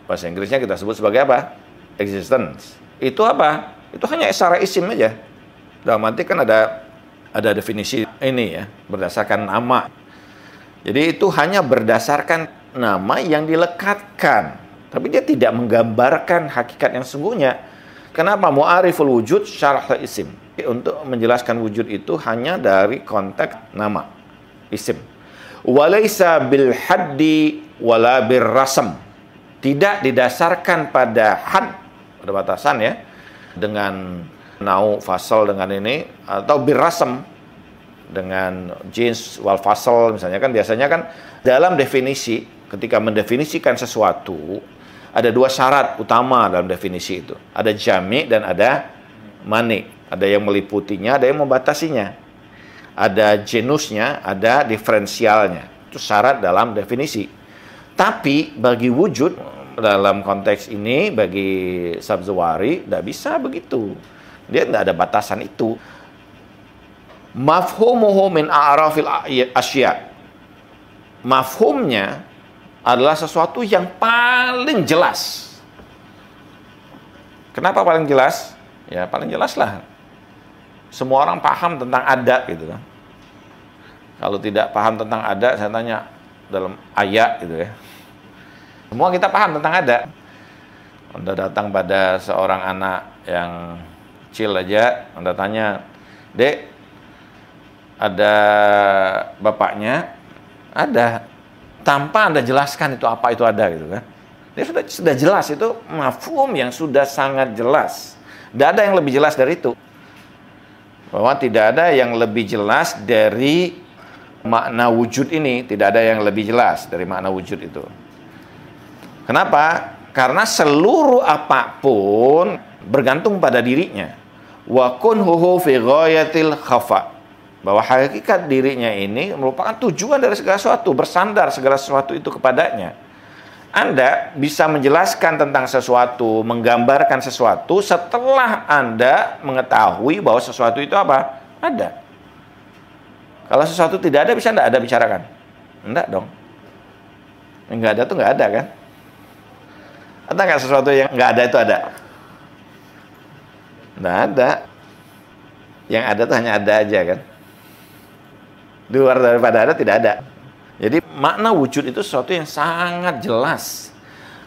Bahasa Inggrisnya kita sebut sebagai apa? Existence. Itu apa? Itu hanya secara isim aja. Dalam arti kan ada definisi ini ya, berdasarkan nama. Jadi itu hanya berdasarkan nama yang dilekatkan, tapi dia tidak menggambarkan hakikat yang sungguhnya. Kenapa? Mu'ariful wujud syarah isim. Untuk menjelaskan wujud itu hanya dari konteks nama, isim. Walaysa bil haddi wala bir rasam. Tidak didasarkan pada had, pada batasan ya, dengan nau fasal dengan ini, atau bir rasam dengan jins wal fasal misalnya. Kan biasanya kan dalam definisi, ketika mendefinisikan sesuatu ada dua syarat utama dalam definisi itu. Ada jami' dan ada mani. Ada yang meliputinya, ada yang membatasinya. Ada genusnya, ada diferensialnya. Itu syarat dalam definisi. Tapi bagi wujud dalam konteks ini, bagi Sabzuwari tidak bisa begitu. Dia tidak ada batasan itu. Mafhumuhu min a'rafil asya. Mafhumnya adalah sesuatu yang paling jelas. Kenapa paling jelas? Ya paling jelas lah. Semua orang paham tentang adat gitu kan. Kalau tidak paham tentang adat, saya tanya dalam ayat gitu ya. Semua kita paham tentang adat. Anda datang pada seorang anak yang kecil aja, Anda tanya, "Dek, ada bapaknya?" Ada. Tanpa Anda jelaskan itu apa itu ada gitu kan. Dia sudah jelas, itu mafhum yang sudah sangat jelas. Tidak ada yang lebih jelas dari itu. Bahwa tidak ada yang lebih jelas dari makna wujud ini, tidak ada yang lebih jelas dari makna wujud itu. Kenapa? Karena seluruh apapun bergantung pada dirinya. Wa kunhuhu fi ghayatil khafa. Bahwa hakikat dirinya ini merupakan tujuan dari segala sesuatu, bersandar segala sesuatu itu kepadanya. Anda bisa menjelaskan tentang sesuatu, menggambarkan sesuatu setelah Anda mengetahui bahwa sesuatu itu apa? Ada. Kalau sesuatu tidak ada, bisa enggak Anda bicarakan? Enggak dong. Enggak ada tuh enggak ada kan? Ada enggak sesuatu yang enggak ada itu ada? Enggak ada. Yang ada tuh hanya ada aja kan? Di luar daripada ada tidak ada. Jadi makna wujud itu sesuatu yang sangat jelas.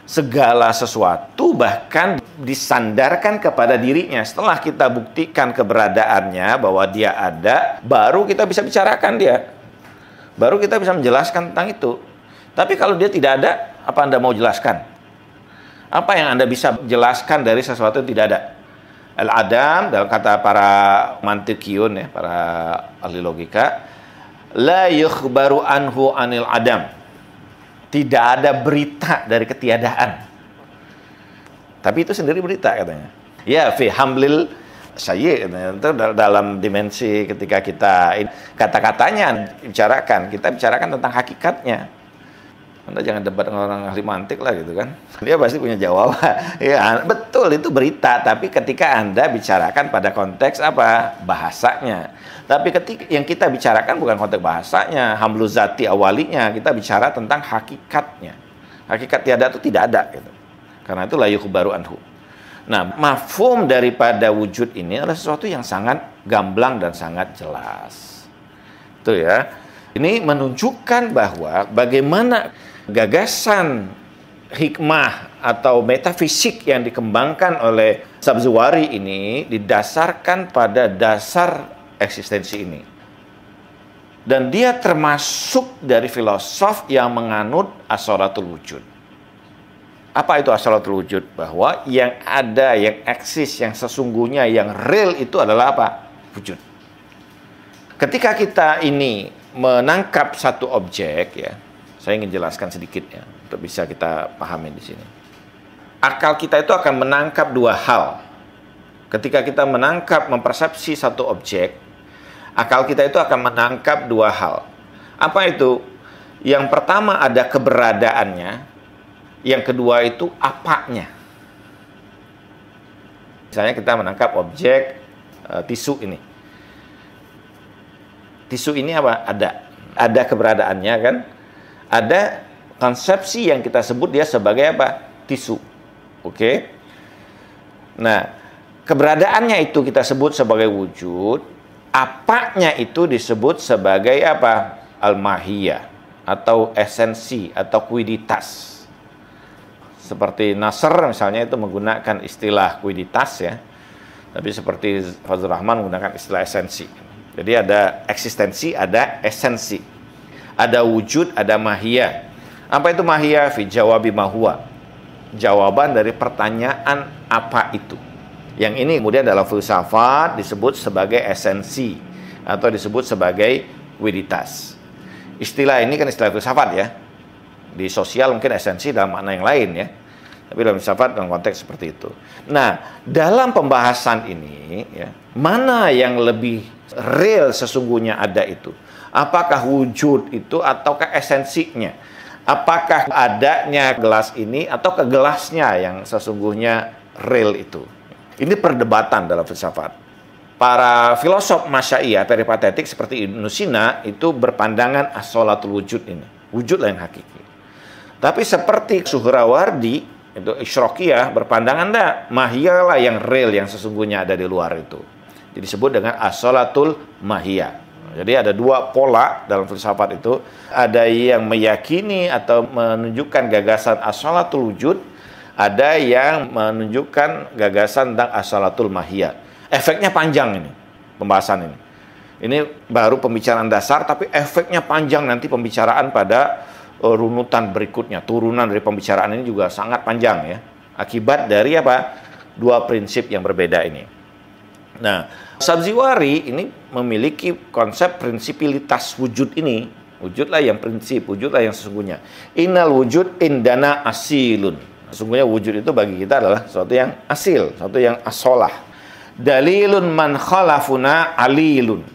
Segala sesuatu bahkan disandarkan kepada dirinya. Setelah kita buktikan keberadaannya bahwa dia ada, baru kita bisa bicarakan dia. Baru kita bisa menjelaskan tentang itu. Tapi kalau dia tidak ada, apa Anda mau jelaskan? Apa yang Anda bisa jelaskan dari sesuatu yang tidak ada? Al-adam, dalam kata para mantikiyun ya, para ahli logika, la yukhbaru anhu anil adam. Tidak ada berita dari ketiadaan. Tapi itu sendiri berita katanya. Ya, fi hamlil syai', itu dalam dimensi ketika kita kata-katanya bicarakan, kita bicarakan tentang hakikatnya. Anda jangan debat dengan orang ahli mantik lah gitu kan. Dia pasti punya jawaban. Ya, betul itu berita, tapi ketika Anda bicarakan pada konteks apa? Bahasanya. Tapi ketika yang kita bicarakan bukan konteks bahasanya, hamlu zati awalinya, kita bicara tentang hakikatnya. Hakikat tiada itu tidak ada gitu. Karena itu la yukhbaru anhu. Nah, mafhum daripada wujud ini adalah sesuatu yang sangat gamblang dan sangat jelas. Itu ya. Ini menunjukkan bahwa bagaimana gagasan hikmah atau metafisik yang dikembangkan oleh Sabzuwari ini didasarkan pada dasar eksistensi ini. Dan dia termasuk dari filosof yang menganut asyaratul wujud. Apa itu asyaratul wujud? Bahwa yang ada, yang eksis, yang sesungguhnya, yang real itu adalah apa? Wujud. Ketika kita ini menangkap satu objek ya, saya ingin jelaskan sedikit ya, untuk bisa kita pahami di sini. Akal kita itu akan menangkap dua hal. Ketika kita menangkap, mempersepsi satu objek, akal kita itu akan menangkap dua hal. Apa itu? Yang pertama ada keberadaannya, yang kedua itu apanya. Misalnya kita menangkap objek tisu ini. Tisu ini apa? Ada keberadaannya kan? Ada konsepsi yang kita sebut dia sebagai apa? Tisu. Oke? Nah, keberadaannya itu kita sebut sebagai wujud, apanya itu disebut sebagai apa? Al-mahiyah. atau esensi atau kuiditas. Seperti Nasr misalnya itu menggunakan istilah kuiditas ya. Tapi seperti Fazlur Rahman menggunakan istilah esensi. Jadi ada eksistensi, ada esensi. Ada wujud, ada mahiyah. Apa itu mahiyah? Fi jawabi mahwa. Jawaban dari pertanyaan apa itu. Yang ini kemudian dalam filsafat disebut sebagai esensi atau disebut sebagai kuiditas. Istilah ini kan istilah filsafat ya. Di sosial mungkin esensi dalam makna yang lain ya. Tapi dalam filsafat dalam konteks seperti itu. Nah, dalam pembahasan ini ya, mana yang lebih real sesungguhnya ada itu? Apakah wujud itu ataukah esensinya? Apakah adanya gelas ini atau ke gelasnya yang sesungguhnya real itu? Ini perdebatan dalam filsafat. Para filosof Masya'iyah peripatetik seperti Ibnu Sina itu berpandangan as-sholatul wujud ini. Wujudlah yang hakiki. Tapi seperti Suhrawardi, itu Isyraqiyah berpandangan mahiyalah yang real yang sesungguhnya ada di luar itu. Jadi disebut dengan as-sholatul mahiyah. Jadi ada dua pola dalam filsafat itu. Ada yang meyakini atau menunjukkan gagasan as-sholatul wujud. Ada yang menunjukkan gagasan tentang as-sholatul mahiyah. Efeknya panjang ini, pembahasan ini. Ini baru pembicaraan dasar, tapi efeknya panjang nanti pembicaraan pada runutan berikutnya. Turunan dari pembicaraan ini juga sangat panjang ya. Akibat dari apa? Dua prinsip yang berbeda ini. Nah, Sabziwari ini memiliki konsep prinsipilitas wujud ini. Wujudlah yang prinsip, wujudlah yang sesungguhnya. Innal wujud indana asilun. Sesungguhnya wujud itu bagi kita adalah sesuatu yang asil, sesuatu yang asolah. Dalilun man khalafuna alilun.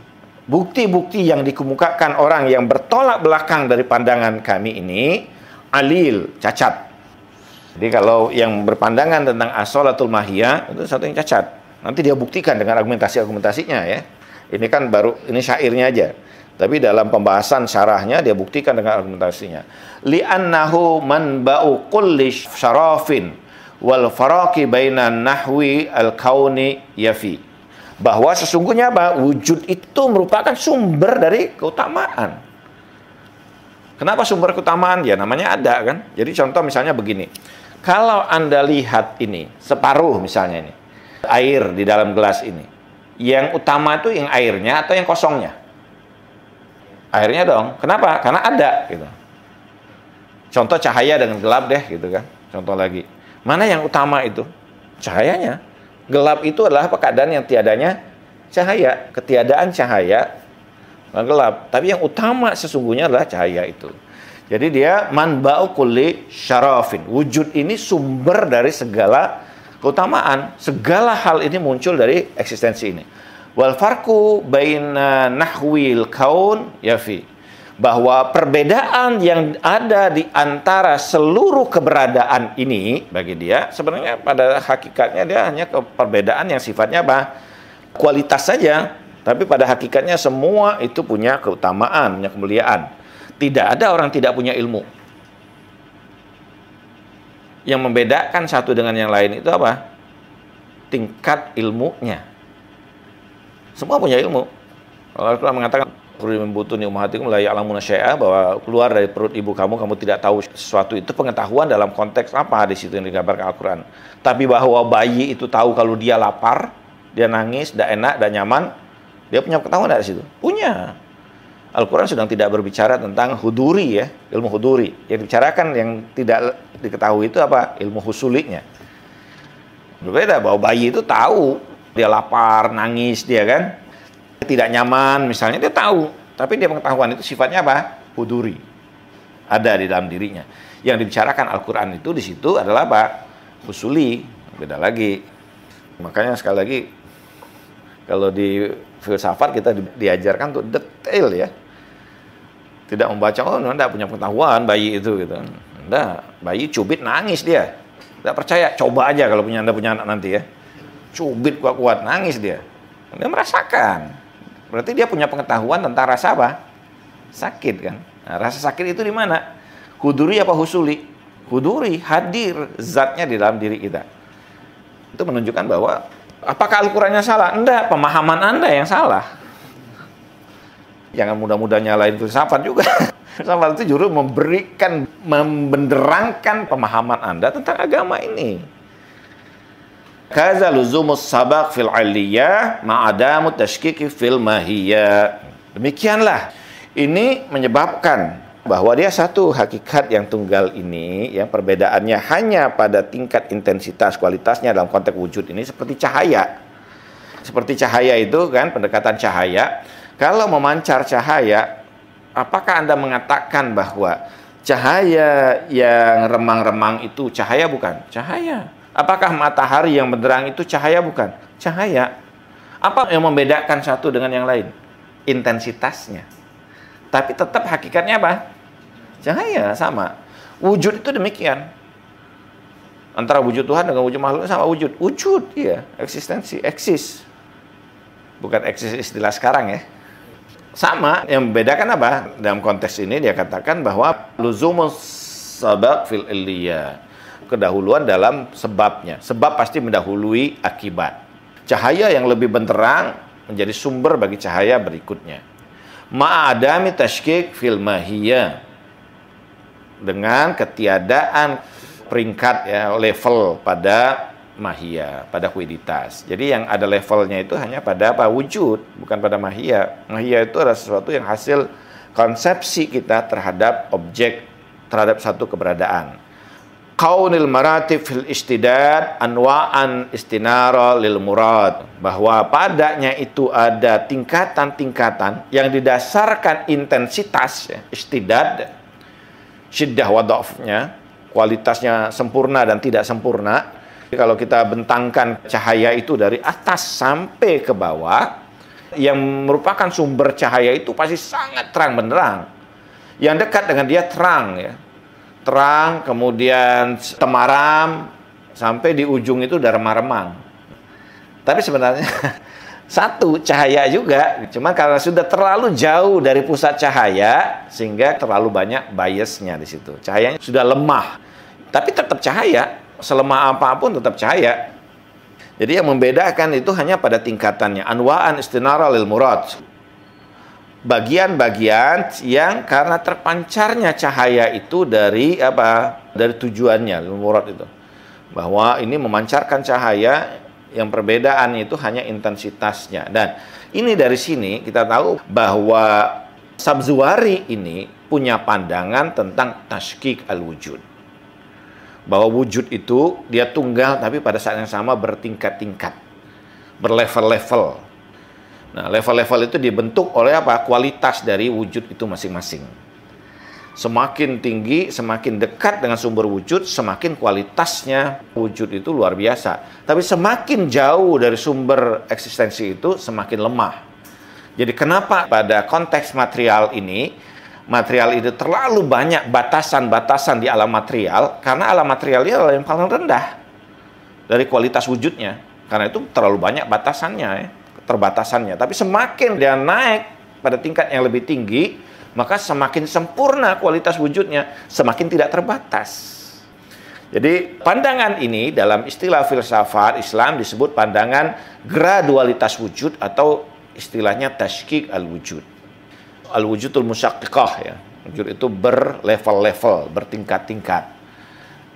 Bukti-bukti yang dikemukakan orang yang bertolak belakang dari pandangan kami ini alil, cacat. Jadi kalau yang berpandangan tentang as-sholatul mahiyah itu satu yang cacat. Nanti dia buktikan dengan argumentasi-argumentasinya ya. Ini kan baru ini syairnya aja. Tapi dalam pembahasan syarahnya dia buktikan dengan argumentasinya. Li'annahu manba'u kulli syarafin wal faraqi bainan nahwi al-kauni yafi. Bahwa sesungguhnya wujud itu merupakan sumber dari keutamaan. Kenapa sumber keutamaan? Ya namanya ada kan. Jadi contoh misalnya begini. Kalau Anda lihat ini, separuh misalnya ini, air di dalam gelas ini. Yang utama itu yang airnya atau yang kosongnya? Airnya dong. Kenapa? Karena ada gitu. Contoh cahaya dengan gelap deh gitu kan. Contoh lagi. Mana yang utama itu? Cahayanya. Gelap itu adalah keadaan yang tiadanya cahaya. Ketiadaan cahaya gelap. Tapi yang utama sesungguhnya adalah cahaya itu. Jadi dia manba'u kulli syarafin. Wujud ini sumber dari segala keutamaan. Segala hal ini muncul dari eksistensi ini. Wal farqu baina nahwil kaun yafi. Bahwa perbedaan yang ada di antara seluruh keberadaan ini bagi dia sebenarnya pada hakikatnya dia hanya perbedaan yang sifatnya apa? Kualitas saja, tapi pada hakikatnya semua itu punya keutamaan, punya kemuliaan. Tidak ada orang tidak punya ilmu. Yang membedakan satu dengan yang lain itu apa? Tingkat ilmunya. Semua punya ilmu. Allah mengatakan bahwa keluar dari perut ibu kamu tidak tahu sesuatu, itu pengetahuan dalam konteks apa di situ yang digambarkan Al-Quran. Tapi bahwa bayi itu tahu kalau dia lapar, dia nangis, tidak enak, tidak nyaman, dia punya pengetahuan dari situ. Punya. Al-Quran sedang tidak berbicara tentang huduri ya, ilmu huduri. Yang dibicarakan yang tidak diketahui itu apa? Ilmu husulinya. Berbeda, bahwa bayi itu tahu dia lapar, nangis dia kan. Tidak nyaman misalnya dia tahu, tapi dia pengetahuan itu sifatnya apa? Huduri. Ada di dalam dirinya. Yang dibicarakan Al-Qur'an itu di situ adalah apa? Husuli. Beda lagi. Makanya sekali lagi kalau di filsafat kita diajarkan untuk detail ya. Tidak membaca Anda punya pengetahuan bayi itu gitu. Anda bayi cubit nangis dia. Tidak percaya, coba aja kalau Anda punya anak nanti ya. Cubit kuat-kuat nangis dia. Dia merasakan. Berarti dia punya pengetahuan tentang rasa apa? Sakit kan. Nah, rasa sakit itu di mana? Huduri apa husuli? Huduri, hadir zatnya di dalam diri kita. Itu menunjukkan bahwa apakah Al-Qur'annya salah? Enggak, pemahaman Anda yang salah. Jangan mudah-mudah nyalain filsafat juga. Filsafat itu justru membenderangkan pemahaman Anda tentang agama ini. Kaza luzumus sabaq fil aliyah ma'adamu tashkiki fil mahiyah. Demikianlah. Ini menyebabkan bahwa dia satu hakikat yang tunggal ini, yang perbedaannya hanya pada tingkat intensitas kualitasnya dalam konteks wujud ini seperti cahaya. Seperti cahaya itu kan, pendekatan cahaya. Kalau memancar cahaya, apakah Anda mengatakan bahwa cahaya yang remang-remang itu cahaya bukan? Cahaya. Apakah matahari yang benderang itu cahaya bukan? Cahaya. Apa yang membedakan satu dengan yang lain? Intensitasnya. Tapi tetap hakikatnya apa? Cahaya, sama. Wujud itu demikian. Antara wujud Tuhan dengan wujud makhluk sama wujud. Wujud, iya. Eksistensi, eksis. Bukan eksis istilah sekarang ya. Sama, yang membedakan apa? Dalam konteks ini dia katakan bahwa luzumus sabaq fil illiyah. Kedahuluan dalam sebabnya. Sebab pasti mendahului akibat. Cahaya yang lebih benderang menjadi sumber bagi cahaya berikutnya. Ma'adami tashkik fil mahiyah. Dengan ketiadaan peringkat ya, level pada mahiyah, pada kuiditas. Jadi yang ada levelnya itu hanya pada apa? Wujud, bukan pada mahiyah. Mahiyah itu adalah sesuatu yang hasil konsepsi kita terhadap objek, terhadap satu keberadaan. Qaunil maratib fil istidad anwa'an istinara lil murad, bahwa padanya itu ada tingkatan-tingkatan yang didasarkan intensitas ya, istidad, syiddah wa dha'fnya, kualitasnya sempurna dan tidak sempurna. Kalau kita bentangkan cahaya itu dari atas sampai ke bawah, yang merupakan sumber cahaya itu pasti sangat terang benderang. Yang dekat dengan dia terang ya. Terang, kemudian temaram, sampai di ujung itu udah remang-remang. Tapi sebenarnya satu cahaya juga, cuma karena sudah terlalu jauh dari pusat cahaya, sehingga terlalu banyak biasnya di situ. Cahayanya sudah lemah, tapi tetap cahaya, selemah apapun tetap cahaya. Jadi yang membedakan itu hanya pada tingkatannya. Anwa'an istinara lil murad. Bagian-bagian yang karena terpancarnya cahaya itu dari apa? Dari tujuannya, murad itu. Bahwa ini memancarkan cahaya yang perbedaan itu hanya intensitasnya. Dan ini dari sini kita tahu bahwa Sabzuwari ini punya pandangan tentang tashkik al-wujud. Bahwa wujud itu dia tunggal tapi pada saat yang sama bertingkat-tingkat, berlevel-level. Nah, level-level itu dibentuk oleh apa? Kualitas dari wujud itu masing-masing. Semakin tinggi, semakin dekat dengan sumber wujud, semakin kualitasnya wujud itu luar biasa. Tapi semakin jauh dari sumber eksistensi itu, semakin lemah. Jadi kenapa pada konteks material ini, material itu terlalu banyak batasan-batasan di alam material, karena alam materialnya adalah yang paling rendah dari kualitas wujudnya. Karena itu terlalu banyak batasannya ya. Terbatasannya. Tapi semakin dia naik pada tingkat yang lebih tinggi, maka semakin sempurna kualitas wujudnya, semakin tidak terbatas. Jadi pandangan ini dalam istilah filsafat Islam disebut pandangan gradualitas wujud atau istilahnya tashkik al-wujud. Al-wujudul musyaqqiqah ya. Wujud itu berlevel-level, bertingkat-tingkat.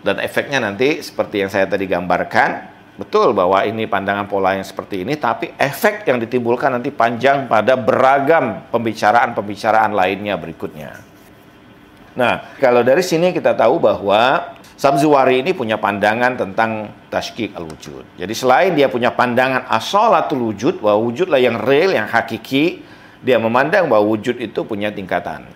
Dan efeknya nanti seperti yang saya tadi gambarkan, betul bahwa ini pandangan pola yang seperti ini, tapi efek yang ditimbulkan nanti panjang pada beragam pembicaraan-pembicaraan lainnya berikutnya. Nah, kalau dari sini kita tahu bahwa Sabzuwari ini punya pandangan tentang tashkik al-wujud. Jadi selain dia punya pandangan asalatul wujud, bahwa wujudlah yang real, yang hakiki, dia memandang bahwa wujud itu punya tingkatan.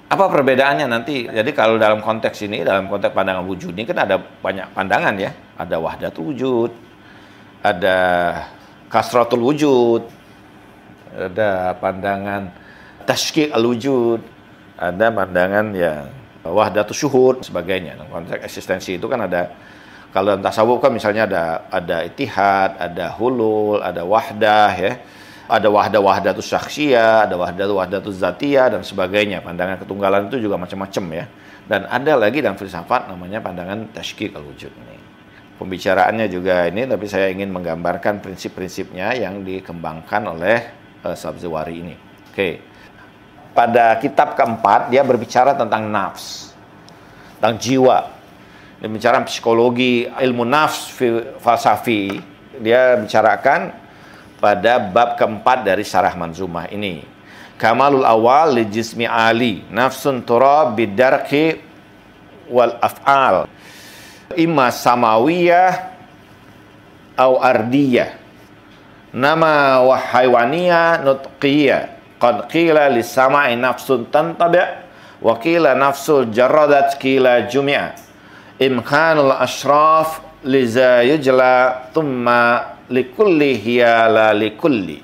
Apa perbedaannya nanti? Jadi kalau dalam konteks ini, dalam konteks pandangan wujud ini kan ada banyak pandangan ya. Ada wahdatul wujud, ada kasratul wujud, ada pandangan tashkik al-wujud, ada pandangan ya wahdatul syuhud, sebagainya. Dalam konteks eksistensi itu kan ada, kalau dalam tasawuf kan misalnya ada ittihad, ada hulul, ada wahdah ya. Ada wahdatus syakhsiyah, ada wahdatus zatiyah dan sebagainya. Pandangan ketunggalan itu juga macam-macam ya. Dan ada lagi dalam filsafat namanya pandangan tashkik al-wujud ini. Pembicaraannya juga ini, tapi saya ingin menggambarkan prinsip-prinsipnya yang dikembangkan oleh Sabzuwari ini. Oke. pada kitab keempat dia berbicara tentang nafs, tentang jiwa. Dia bicara psikologi, ilmu nafs falsafi. Dia bicarakan pada bab keempat dari Syarah Manzumah ini. Kamalul awal li jismi ali, nafsun tura bidarki wal af'al. Imma samawiyah au ardiyah. Nama wa haywaniyah nutqiyah. Qad qila lisama'i nafsun tantabi' wa qila nafsul jarradat qila jumi'a. Imkanul ashraf liza yujla thumma likulli hiya la likulli.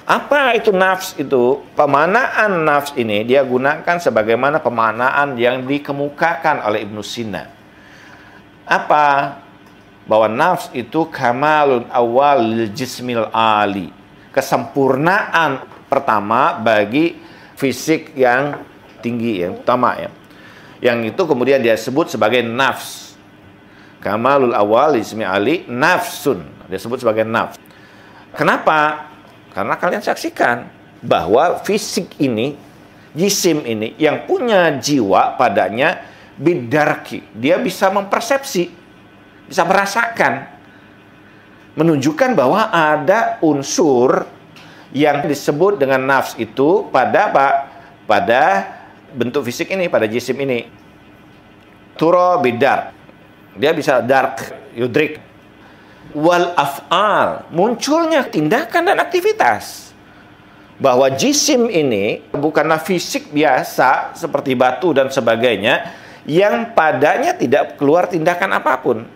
Apa itu nafs itu? Pemanaan nafs ini dia gunakan sebagaimana pemanaan yang dikemukakan oleh Ibnu Sina. Apa? Bahwa nafs itu kamalun awal lil jismil ali. Kesempurnaan pertama bagi fisik yang tinggi, yang utama ya. Yang itu kemudian dia sebut sebagai nafs. Kamalul awal ismi ali nafsun. Dia sebut sebagai nafs. Kenapa? Karena kalian saksikan bahwa fisik ini, jisim ini yang punya jiwa padanya bidarki. Dia bisa mempersepsi, bisa merasakan, menunjukkan bahwa ada unsur yang disebut dengan nafs itu pada apa? Pada bentuk fisik ini, pada jisim ini. Turo bidar. Dia bisa dark, yudrik. Wal af'al. Munculnya tindakan dan aktivitas. Bahwa jisim ini bukanlah fisik biasa seperti batu dan sebagainya yang padanya tidak keluar tindakan apapun.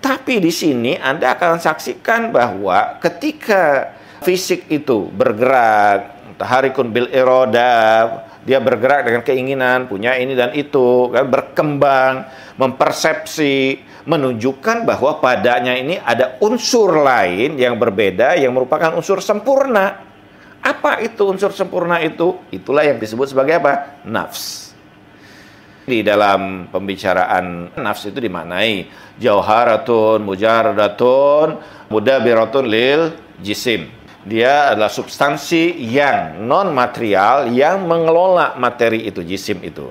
Tapi di sini Anda akan saksikan bahwa ketika fisik itu bergerak, taharikun bil iroda, dia bergerak dengan keinginan, punya ini dan itu, kan, berkembang, mempersepsi, menunjukkan bahwa padanya ini ada unsur lain yang berbeda yang merupakan unsur sempurna. Apa itu unsur sempurna itu? Itulah yang disebut sebagai apa? Nafs. Di dalam pembicaraan nafs itu dimaknai jauharatun, mujarradatun, mudabiratun lil jisim. Dia adalah substansi yang non-material yang mengelola materi itu, jisim itu.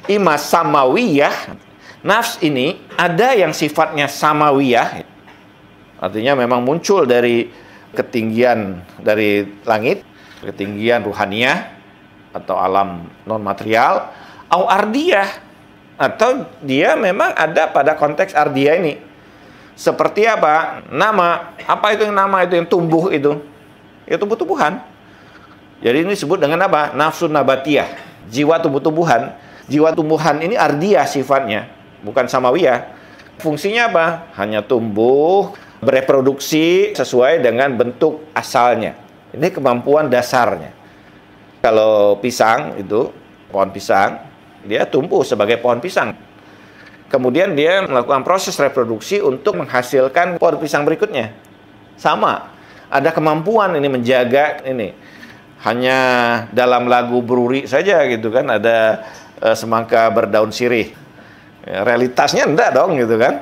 Ima samawiyah, nafs ini ada yang sifatnya samawiyah, artinya memang muncul dari ketinggian dari langit, ketinggian ruhaniyah atau alam non-material, au ardiyah, atau dia memang ada pada konteks ardiyah ini. Seperti apa? Nama. Apa itu yang nama itu yang tumbuh itu? Ya tumbuh-tumbuhan. Jadi ini disebut dengan apa? Nafsun nabatiyah. Jiwa tumbuh-tumbuhan. Jiwa tumbuhan ini ardiyah sifatnya, bukan samawiyah. Fungsinya apa? Hanya tumbuh, bereproduksi sesuai dengan bentuk asalnya. Ini kemampuan dasarnya. Kalau pisang itu, pohon pisang, dia tumbuh sebagai pohon pisang. Kemudian dia melakukan proses reproduksi untuk menghasilkan pohon pisang berikutnya. Sama, ada kemampuan ini menjaga ini. Hanya dalam lagu Bruri saja gitu kan, ada semangka berdaun sirih. Realitasnya enggak dong gitu kan.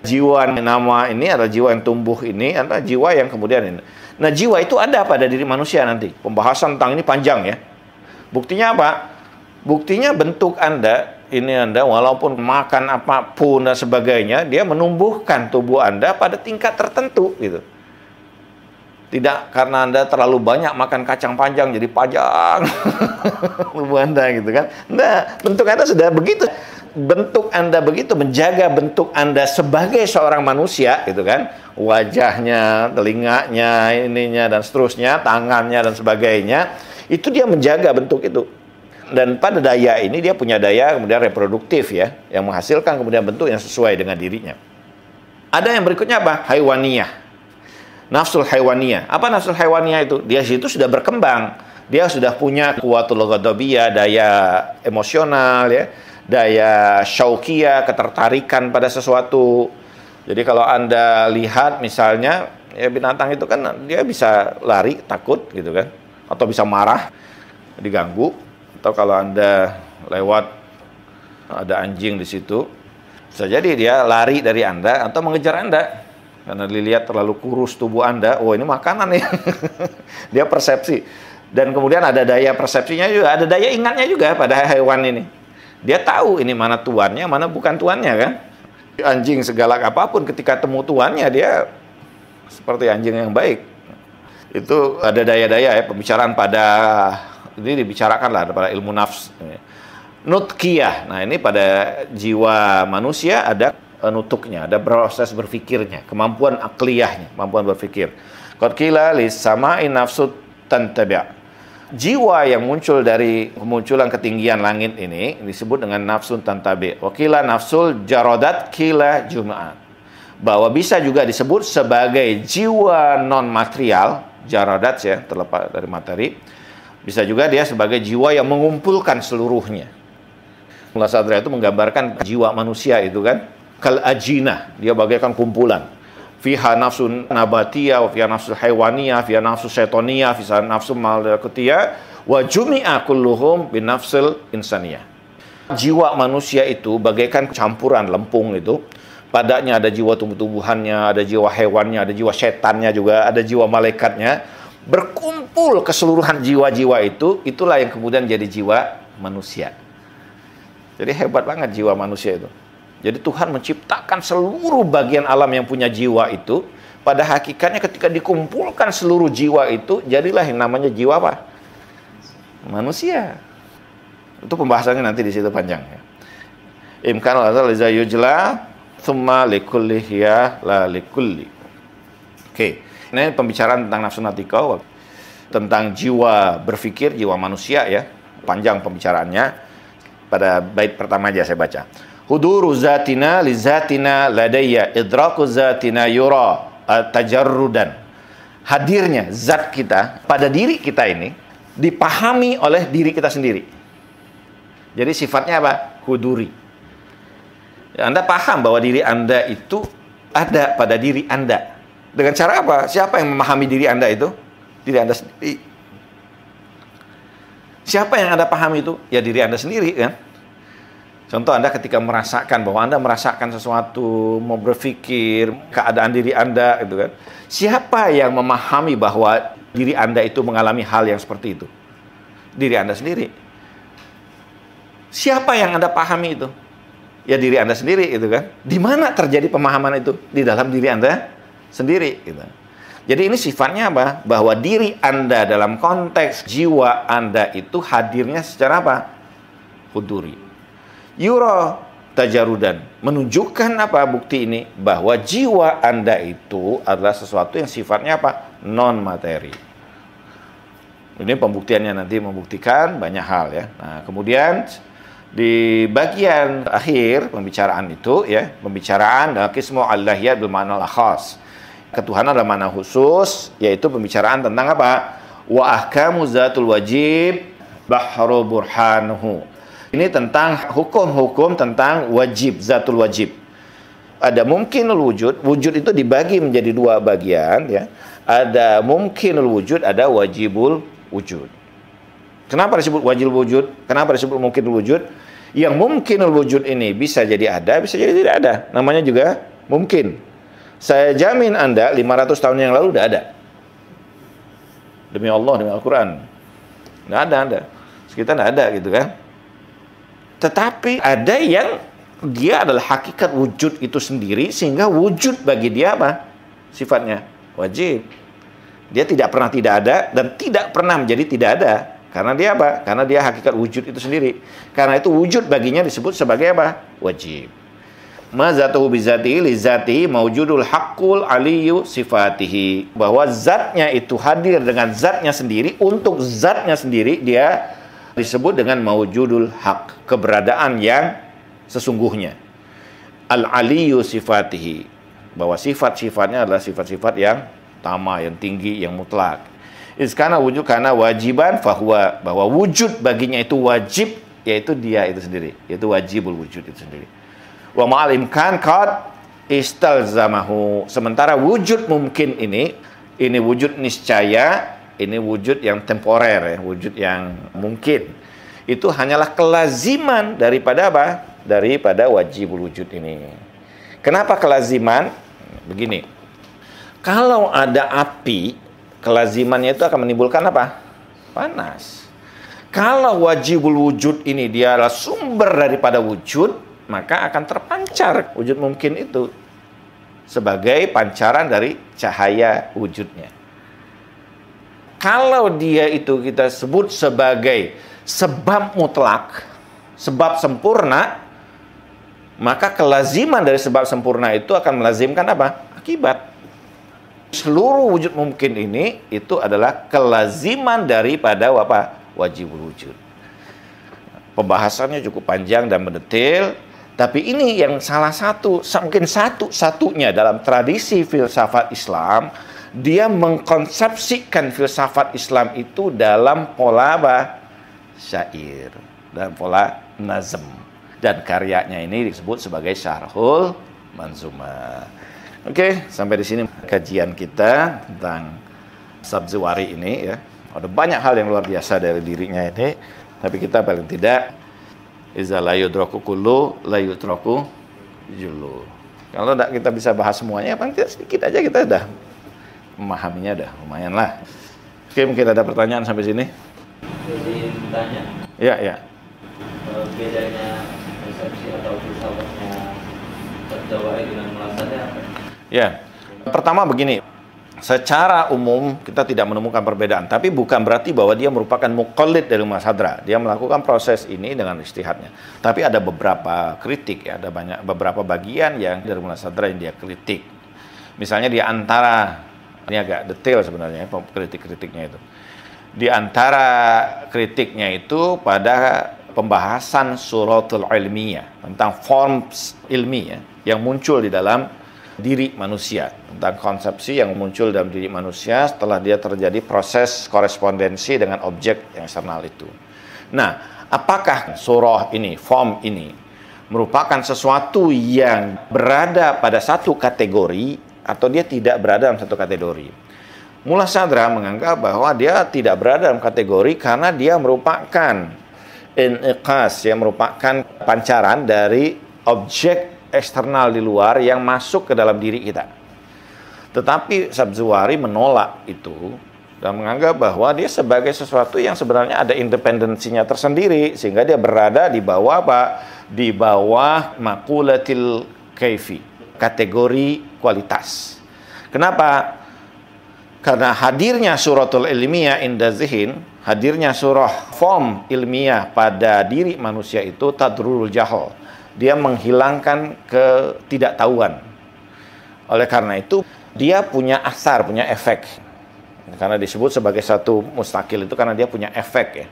Jiwa nama ini adalah jiwa yang tumbuh ini, adalah jiwa yang kemudian ini. Nah jiwa itu ada pada diri manusia nanti. Pembahasan tentang ini panjang ya. Buktinya apa? Buktinya bentuk Anda, ini Anda walaupun makan apapun dan sebagainya, dia menumbuhkan tubuh Anda pada tingkat tertentu gitu. Tidak karena Anda terlalu banyak makan kacang panjang jadi panjang tubuh Anda gitu kan. Nah, bentuk Anda sudah begitu. Bentuk Anda begitu, menjaga bentuk Anda sebagai seorang manusia gitu kan. Wajahnya, telinganya, ininya dan seterusnya, tangannya dan sebagainya. Itu dia menjaga bentuk itu. Dan pada daya ini dia punya daya kemudian reproduktif ya, yang menghasilkan kemudian bentuk yang sesuai dengan dirinya. Ada yang berikutnya apa? Haywaniyah. Nafsul haywaniyah. Apa nafsul haywaniyah itu? Dia situ sudah berkembang. Dia sudah punya kuwatul ghadabiyah, daya emosional ya, daya syauqiyah, ketertarikan pada sesuatu. Jadi kalau Anda lihat misalnya ya binatang itu kan dia bisa lari, takut gitu kan, atau bisa marah, diganggu. Atau kalau Anda lewat ada anjing di situ, bisa jadi dia lari dari Anda atau mengejar Anda. Karena dilihat terlalu kurus tubuh Anda, oh ini makanan nih. Dia persepsi. Dan kemudian ada daya persepsinya juga, ada daya ingatnya juga pada hewan ini. Dia tahu ini mana tuannya, mana bukan tuannya kan. Anjing segalak apapun ketika temu tuannya dia seperti anjing yang baik. Itu ada daya-daya ya, pembicaraan pada ini dibicarakan lah pada ilmu nafs. Nutkiyah. Nah, ini pada jiwa manusia ada nutuknya, ada proses berfikirnya, kemampuan akliyahnya, kemampuan berfikir. Qad qila lis sama'i nafsu tantabi'. Jiwa yang muncul dari kemunculan ketinggian langit ini disebut dengan nafsun tantabi'. Wa qila nafsul jaradat qila jum'at. Bahwa bisa juga disebut sebagai jiwa non material, jaradat ya, terlepas dari materi. Bisa juga dia sebagai jiwa yang mengumpulkan seluruhnya. Mullah Sadra itu menggambarkan jiwa manusia itu kan kal ajinah, dia bagaikan kumpulan. Fiha nafsun nabatiyah, wa fiha nafsul haywaniyah, fiha nafsul syaitoniyah, fiha nafsul malakutiyah, wa jumi'a kulluhum bin nafsul insaniyah. Jiwa manusia itu bagaikan campuran lempung itu. Padanya ada jiwa tumbuh-tumbuhannya, ada jiwa hewannya, ada jiwa setannya juga, ada jiwa malaikatnya. Berkumpul keseluruhan jiwa-jiwa itu, itulah yang kemudian jadi jiwa manusia. Jadi hebat banget jiwa manusia itu. Jadi Tuhan menciptakan seluruh bagian alam yang punya jiwa itu. Pada hakikatnya ketika dikumpulkan seluruh jiwa itu, jadilah yang namanya jiwa apa? Manusia. Itu pembahasannya nanti di situ panjang ya. Imkan al-azal yujla thumma likulli hiya la likulli. Oke. Ini pembicaraan tentang nafsu natikah, tentang jiwa berpikir, jiwa manusia ya. Panjang pembicaraannya. Pada bait pertama aja saya baca. Huduru zatina li zatina ladayya idraku zatina yura tajarrudan. Hadirnya zat kita pada diri kita ini dipahami oleh diri kita sendiri. Jadi sifatnya apa? Huduri. Ya, Anda paham bahwa diri Anda itu ada pada diri Anda. Dengan cara apa? Siapa yang memahami diri Anda itu? Diri Anda sendiri. Siapa yang Anda pahami itu? Ya diri Anda sendiri kan. Contoh Anda ketika merasakan bahwa Anda merasakan sesuatu, mau berpikir keadaan diri Anda gitu kan. Siapa yang memahami bahwa diri Anda itu mengalami hal yang seperti itu? Diri Anda sendiri. Siapa yang Anda pahami itu? Ya diri Anda sendiri gitu kan. Di mana terjadi pemahaman itu? Di dalam diri Anda sendiri gitu. Jadi ini sifatnya apa? Bahwa diri Anda dalam konteks jiwa Anda itu hadirnya secara apa? Huduri. Yura tajarudan, menunjukkan apa bukti ini? Bahwa jiwa Anda itu adalah sesuatu yang sifatnya apa? Non materi. Ini pembuktiannya nanti membuktikan banyak hal ya. Nah, kemudian di bagian akhir pembicaraan itu ya, pembicaraan qismu al-lahiyat bil ma'na al-khas. Ketuhanan dalam makna khusus, yaitu pembicaraan tentang apa? Wa ahkamu zatul wajib bahru burhanuhu. Ini tentang hukum-hukum tentang wajib, zatul wajib. Ada mungkinul wujud, wujud itu dibagi menjadi dua bagian ya. Ada mungkinul wujud, ada wajibul wujud. Kenapa disebut wajibul wujud? Kenapa disebut mungkinul wujud? Yang mungkinul wujud ini bisa jadi ada, bisa jadi tidak ada. Namanya juga mungkin. Saya jamin Anda 500 tahun yang lalu udah ada. Demi Allah, demi Al-Quran. Nggak ada Anda. Kita nggak ada gitu kan. Tetapi ada yang dia adalah hakikat wujud itu sendiri, sehingga wujud bagi dia apa? Sifatnya wajib. Dia tidak pernah tidak ada dan tidak pernah menjadi tidak ada. Karena dia apa? Karena dia hakikat wujud itu sendiri. Karena itu wujud baginya disebut sebagai apa? Wajib. Ma zatuhu bi zatihi li zatihi maujudul haqqul aliyyu sifatihi. Bahwa zatnya itu hadir dengan zatnya sendiri, untuk zatnya sendiri dia disebut dengan maujudul haq, keberadaan yang sesungguhnya. Al-aliyyu sifatihi, bahwa sifat-sifatnya adalah sifat-sifat yang tama, yang tinggi, yang mutlak. Iskana wujud karena wajiban fahuwa, bahwa wujud baginya itu wajib, yaitu dia itu sendiri, yaitu wajibul wujud itu sendiri. Wa ma'al imkan qad istalzamahu, sementara wujud mungkin ini wujud niscaya, ini wujud yang temporer ya, wujud yang mungkin. Itu hanyalah kelaziman daripada apa? Daripada wajibul wujud ini. Kenapa kelaziman? Begini. Kalau ada api, kelazimannya itu akan menimbulkan apa? Panas. Kalau wajibul wujud ini dia adalah sumber daripada wujud, maka akan terpancar wujud mungkin itu sebagai pancaran dari cahaya wujudnya. Kalau dia itu kita sebut sebagai sebab mutlak, sebab sempurna, maka kelaziman dari sebab sempurna itu akan melazimkan apa? Akibat. Seluruh wujud mungkin ini itu adalah kelaziman daripada apa? Wajibul wujud. Pembahasannya cukup panjang dan mendetail, tapi ini yang salah satu, mungkin satu-satunya dalam tradisi filsafat Islam, dia mengkonsepsikan filsafat Islam itu dalam pola apa? Syair, dalam pola nazm. Dan karyanya ini disebut sebagai Syarhul Manzumah. Oke, sampai di sini kajian kita tentang Sabziwari ini ya. Ada banyak hal yang luar biasa dari dirinya ini, tapi kita paling tidak iza la yudraku kullu la yutraku jullu. Kalau tidak kita bisa bahas semuanya, paling tidak sedikit aja kita udah memahaminya, dah lumayan lah. Oke, mungkin ada pertanyaan sampai sini. Jadi tanya. Ya. Bedanya persepsi atau filsafatnya Sabziwari dengan Mulassadrah apa? Ya, pertama begini, secara umum kita tidak menemukan perbedaan, tapi bukan berarti bahwa dia merupakan muqallid dari Mulassadrah. Dia melakukan proses ini dengan ijtihadnya. Tapi ada beberapa kritik ya, ada beberapa bagian yang dari Mulassadrah yang dia kritik. Misalnya di antara, ini agak detail sebenarnya kritik-kritiknya itu. Di antara kritiknya itu pada pembahasan suratul ilmiyah, tentang forms ilmiah yang muncul di dalam diri manusia, tentang konsepsi yang muncul dalam diri manusia setelah dia terjadi proses korespondensi dengan objek yang eksternal itu. Nah, apakah surah ini, form ini merupakan sesuatu yang berada pada satu kategori atau dia tidak berada dalam satu kategori? Mulassadrah menganggap bahwa dia tidak berada dalam kategori karena dia merupakan in'iqas, yang merupakan pancaran dari objek eksternal di luar yang masuk ke dalam diri kita. Tetapi Sabziwari menolak itu dan menganggap bahwa dia sebagai sesuatu yang sebenarnya ada independensinya tersendiri, sehingga dia berada di bawah apa? Di bawah maqulatil kaifi, kategori kualitas. Kenapa? Karena hadirnya suratul ilmiah inda zihin, hadirnya surah form ilmiah pada diri manusia itu tadrurul jahal. Dia menghilangkan ketidaktahuan. Oleh karena itu, dia punya asar, punya efek. Karena disebut sebagai satu mustakil itu karena dia punya efek ya.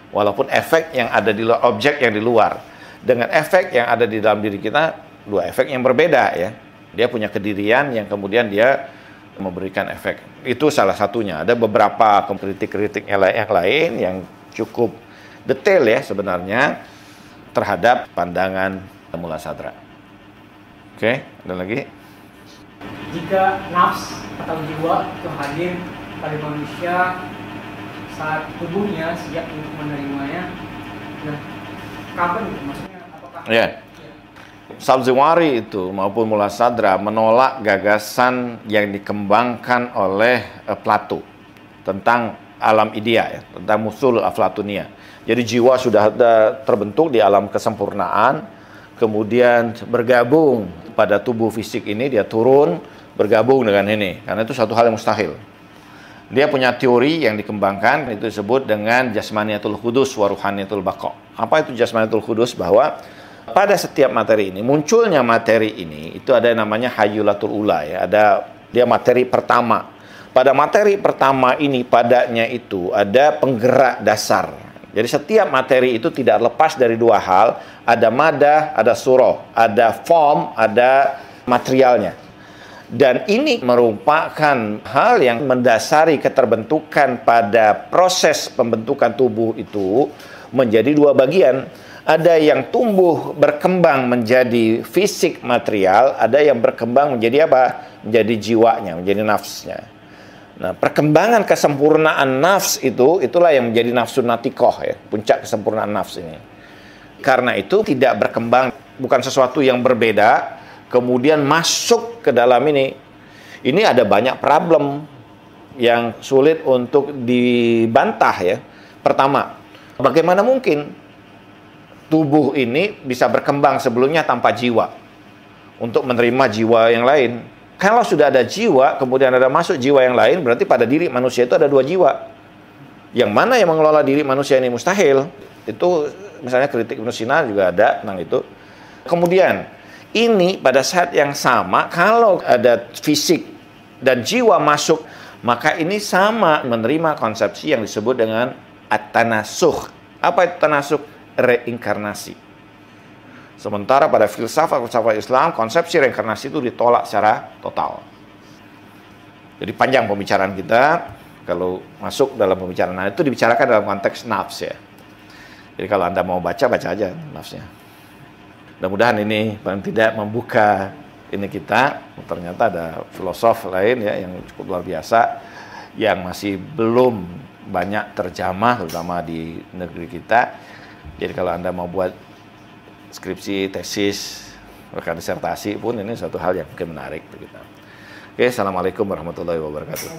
Walaupun efek yang ada di luar, objek yang di luar, dengan efek yang ada di dalam diri kita, dua efek yang berbeda ya. Dia punya kedirian yang kemudian dia memberikan efek. Itu salah satunya. Ada beberapa kritik-kritik yang lain yang cukup detail ya sebenarnya terhadap pandangan Mulassadrah. Oke, ada lagi? Jika nafs atau jiwa itu hadir pada manusia saat tubuhnya siap untuk menerimanya, nah kapan itu maksudnya? Apakah? Ya. Sabziwari itu maupun Mulassadrah menolak gagasan yang dikembangkan oleh Plato tentang alam idea ya, tentang musul aflatunia. Jadi jiwa sudah terbentuk di alam kesempurnaan, kemudian bergabung pada tubuh fisik ini, dia turun bergabung dengan ini, karena itu satu hal yang mustahil. Dia punya teori yang dikembangkan, itu disebut dengan jasmaniyatul khudus wa ruhaniyatul baqa. Apa itu jasmaniyatul khudus? Bahwa pada setiap materi ini, munculnya materi ini, itu ada yang namanya hayyulatul ula ya, ada dia materi pertama. Pada materi pertama ini, padanya itu ada penggerak dasar. Jadi setiap materi itu tidak lepas dari dua hal, ada madah, ada surah, ada form, ada materialnya. Dan ini merupakan hal yang mendasari keterbentukan pada proses pembentukan tubuh itu menjadi dua bagian. Ada yang tumbuh berkembang menjadi fisik material, ada yang berkembang menjadi apa? Menjadi jiwanya, menjadi nafsnya. Nah, perkembangan kesempurnaan nafs itu, itulah yang menjadi nafsun natikoh ya, puncak kesempurnaan nafs ini. Karena itu tidak berkembang, bukan sesuatu yang berbeda, kemudian masuk ke dalam ini. Ini ada banyak problem yang sulit untuk dibantah ya. Pertama, bagaimana mungkin tubuh ini bisa berkembang sebelumnya tanpa jiwa untuk menerima jiwa yang lain? Kalau sudah ada jiwa, kemudian ada masuk jiwa yang lain, berarti pada diri manusia itu ada dua jiwa. Yang mana yang mengelola diri manusia ini mustahil. Itu misalnya kritik Ibnu Sina juga ada tentang itu. Kemudian, ini pada saat yang sama, kalau ada fisik dan jiwa masuk, maka ini sama menerima konsepsi yang disebut dengan at-tanasukh. Apa itu tanasukh? Reinkarnasi. Sementara pada filsafat Islam, konsepsi reinkarnasi itu ditolak secara total. Jadi panjang pembicaraan kita, kalau masuk dalam pembicaraan itu dibicarakan dalam konteks nafs ya. Jadi kalau Anda mau baca aja nafsnya. Mudah-mudahan ini paling tidak membuka ini kita. Ternyata ada filosof lain ya yang cukup luar biasa yang masih belum banyak terjamah terutama di negeri kita. Jadi kalau Anda mau buat skripsi, tesis, bahkan disertasi pun ini suatu hal yang mungkin menarik untuk kita. Oke, assalamualaikum warahmatullahi wabarakatuh.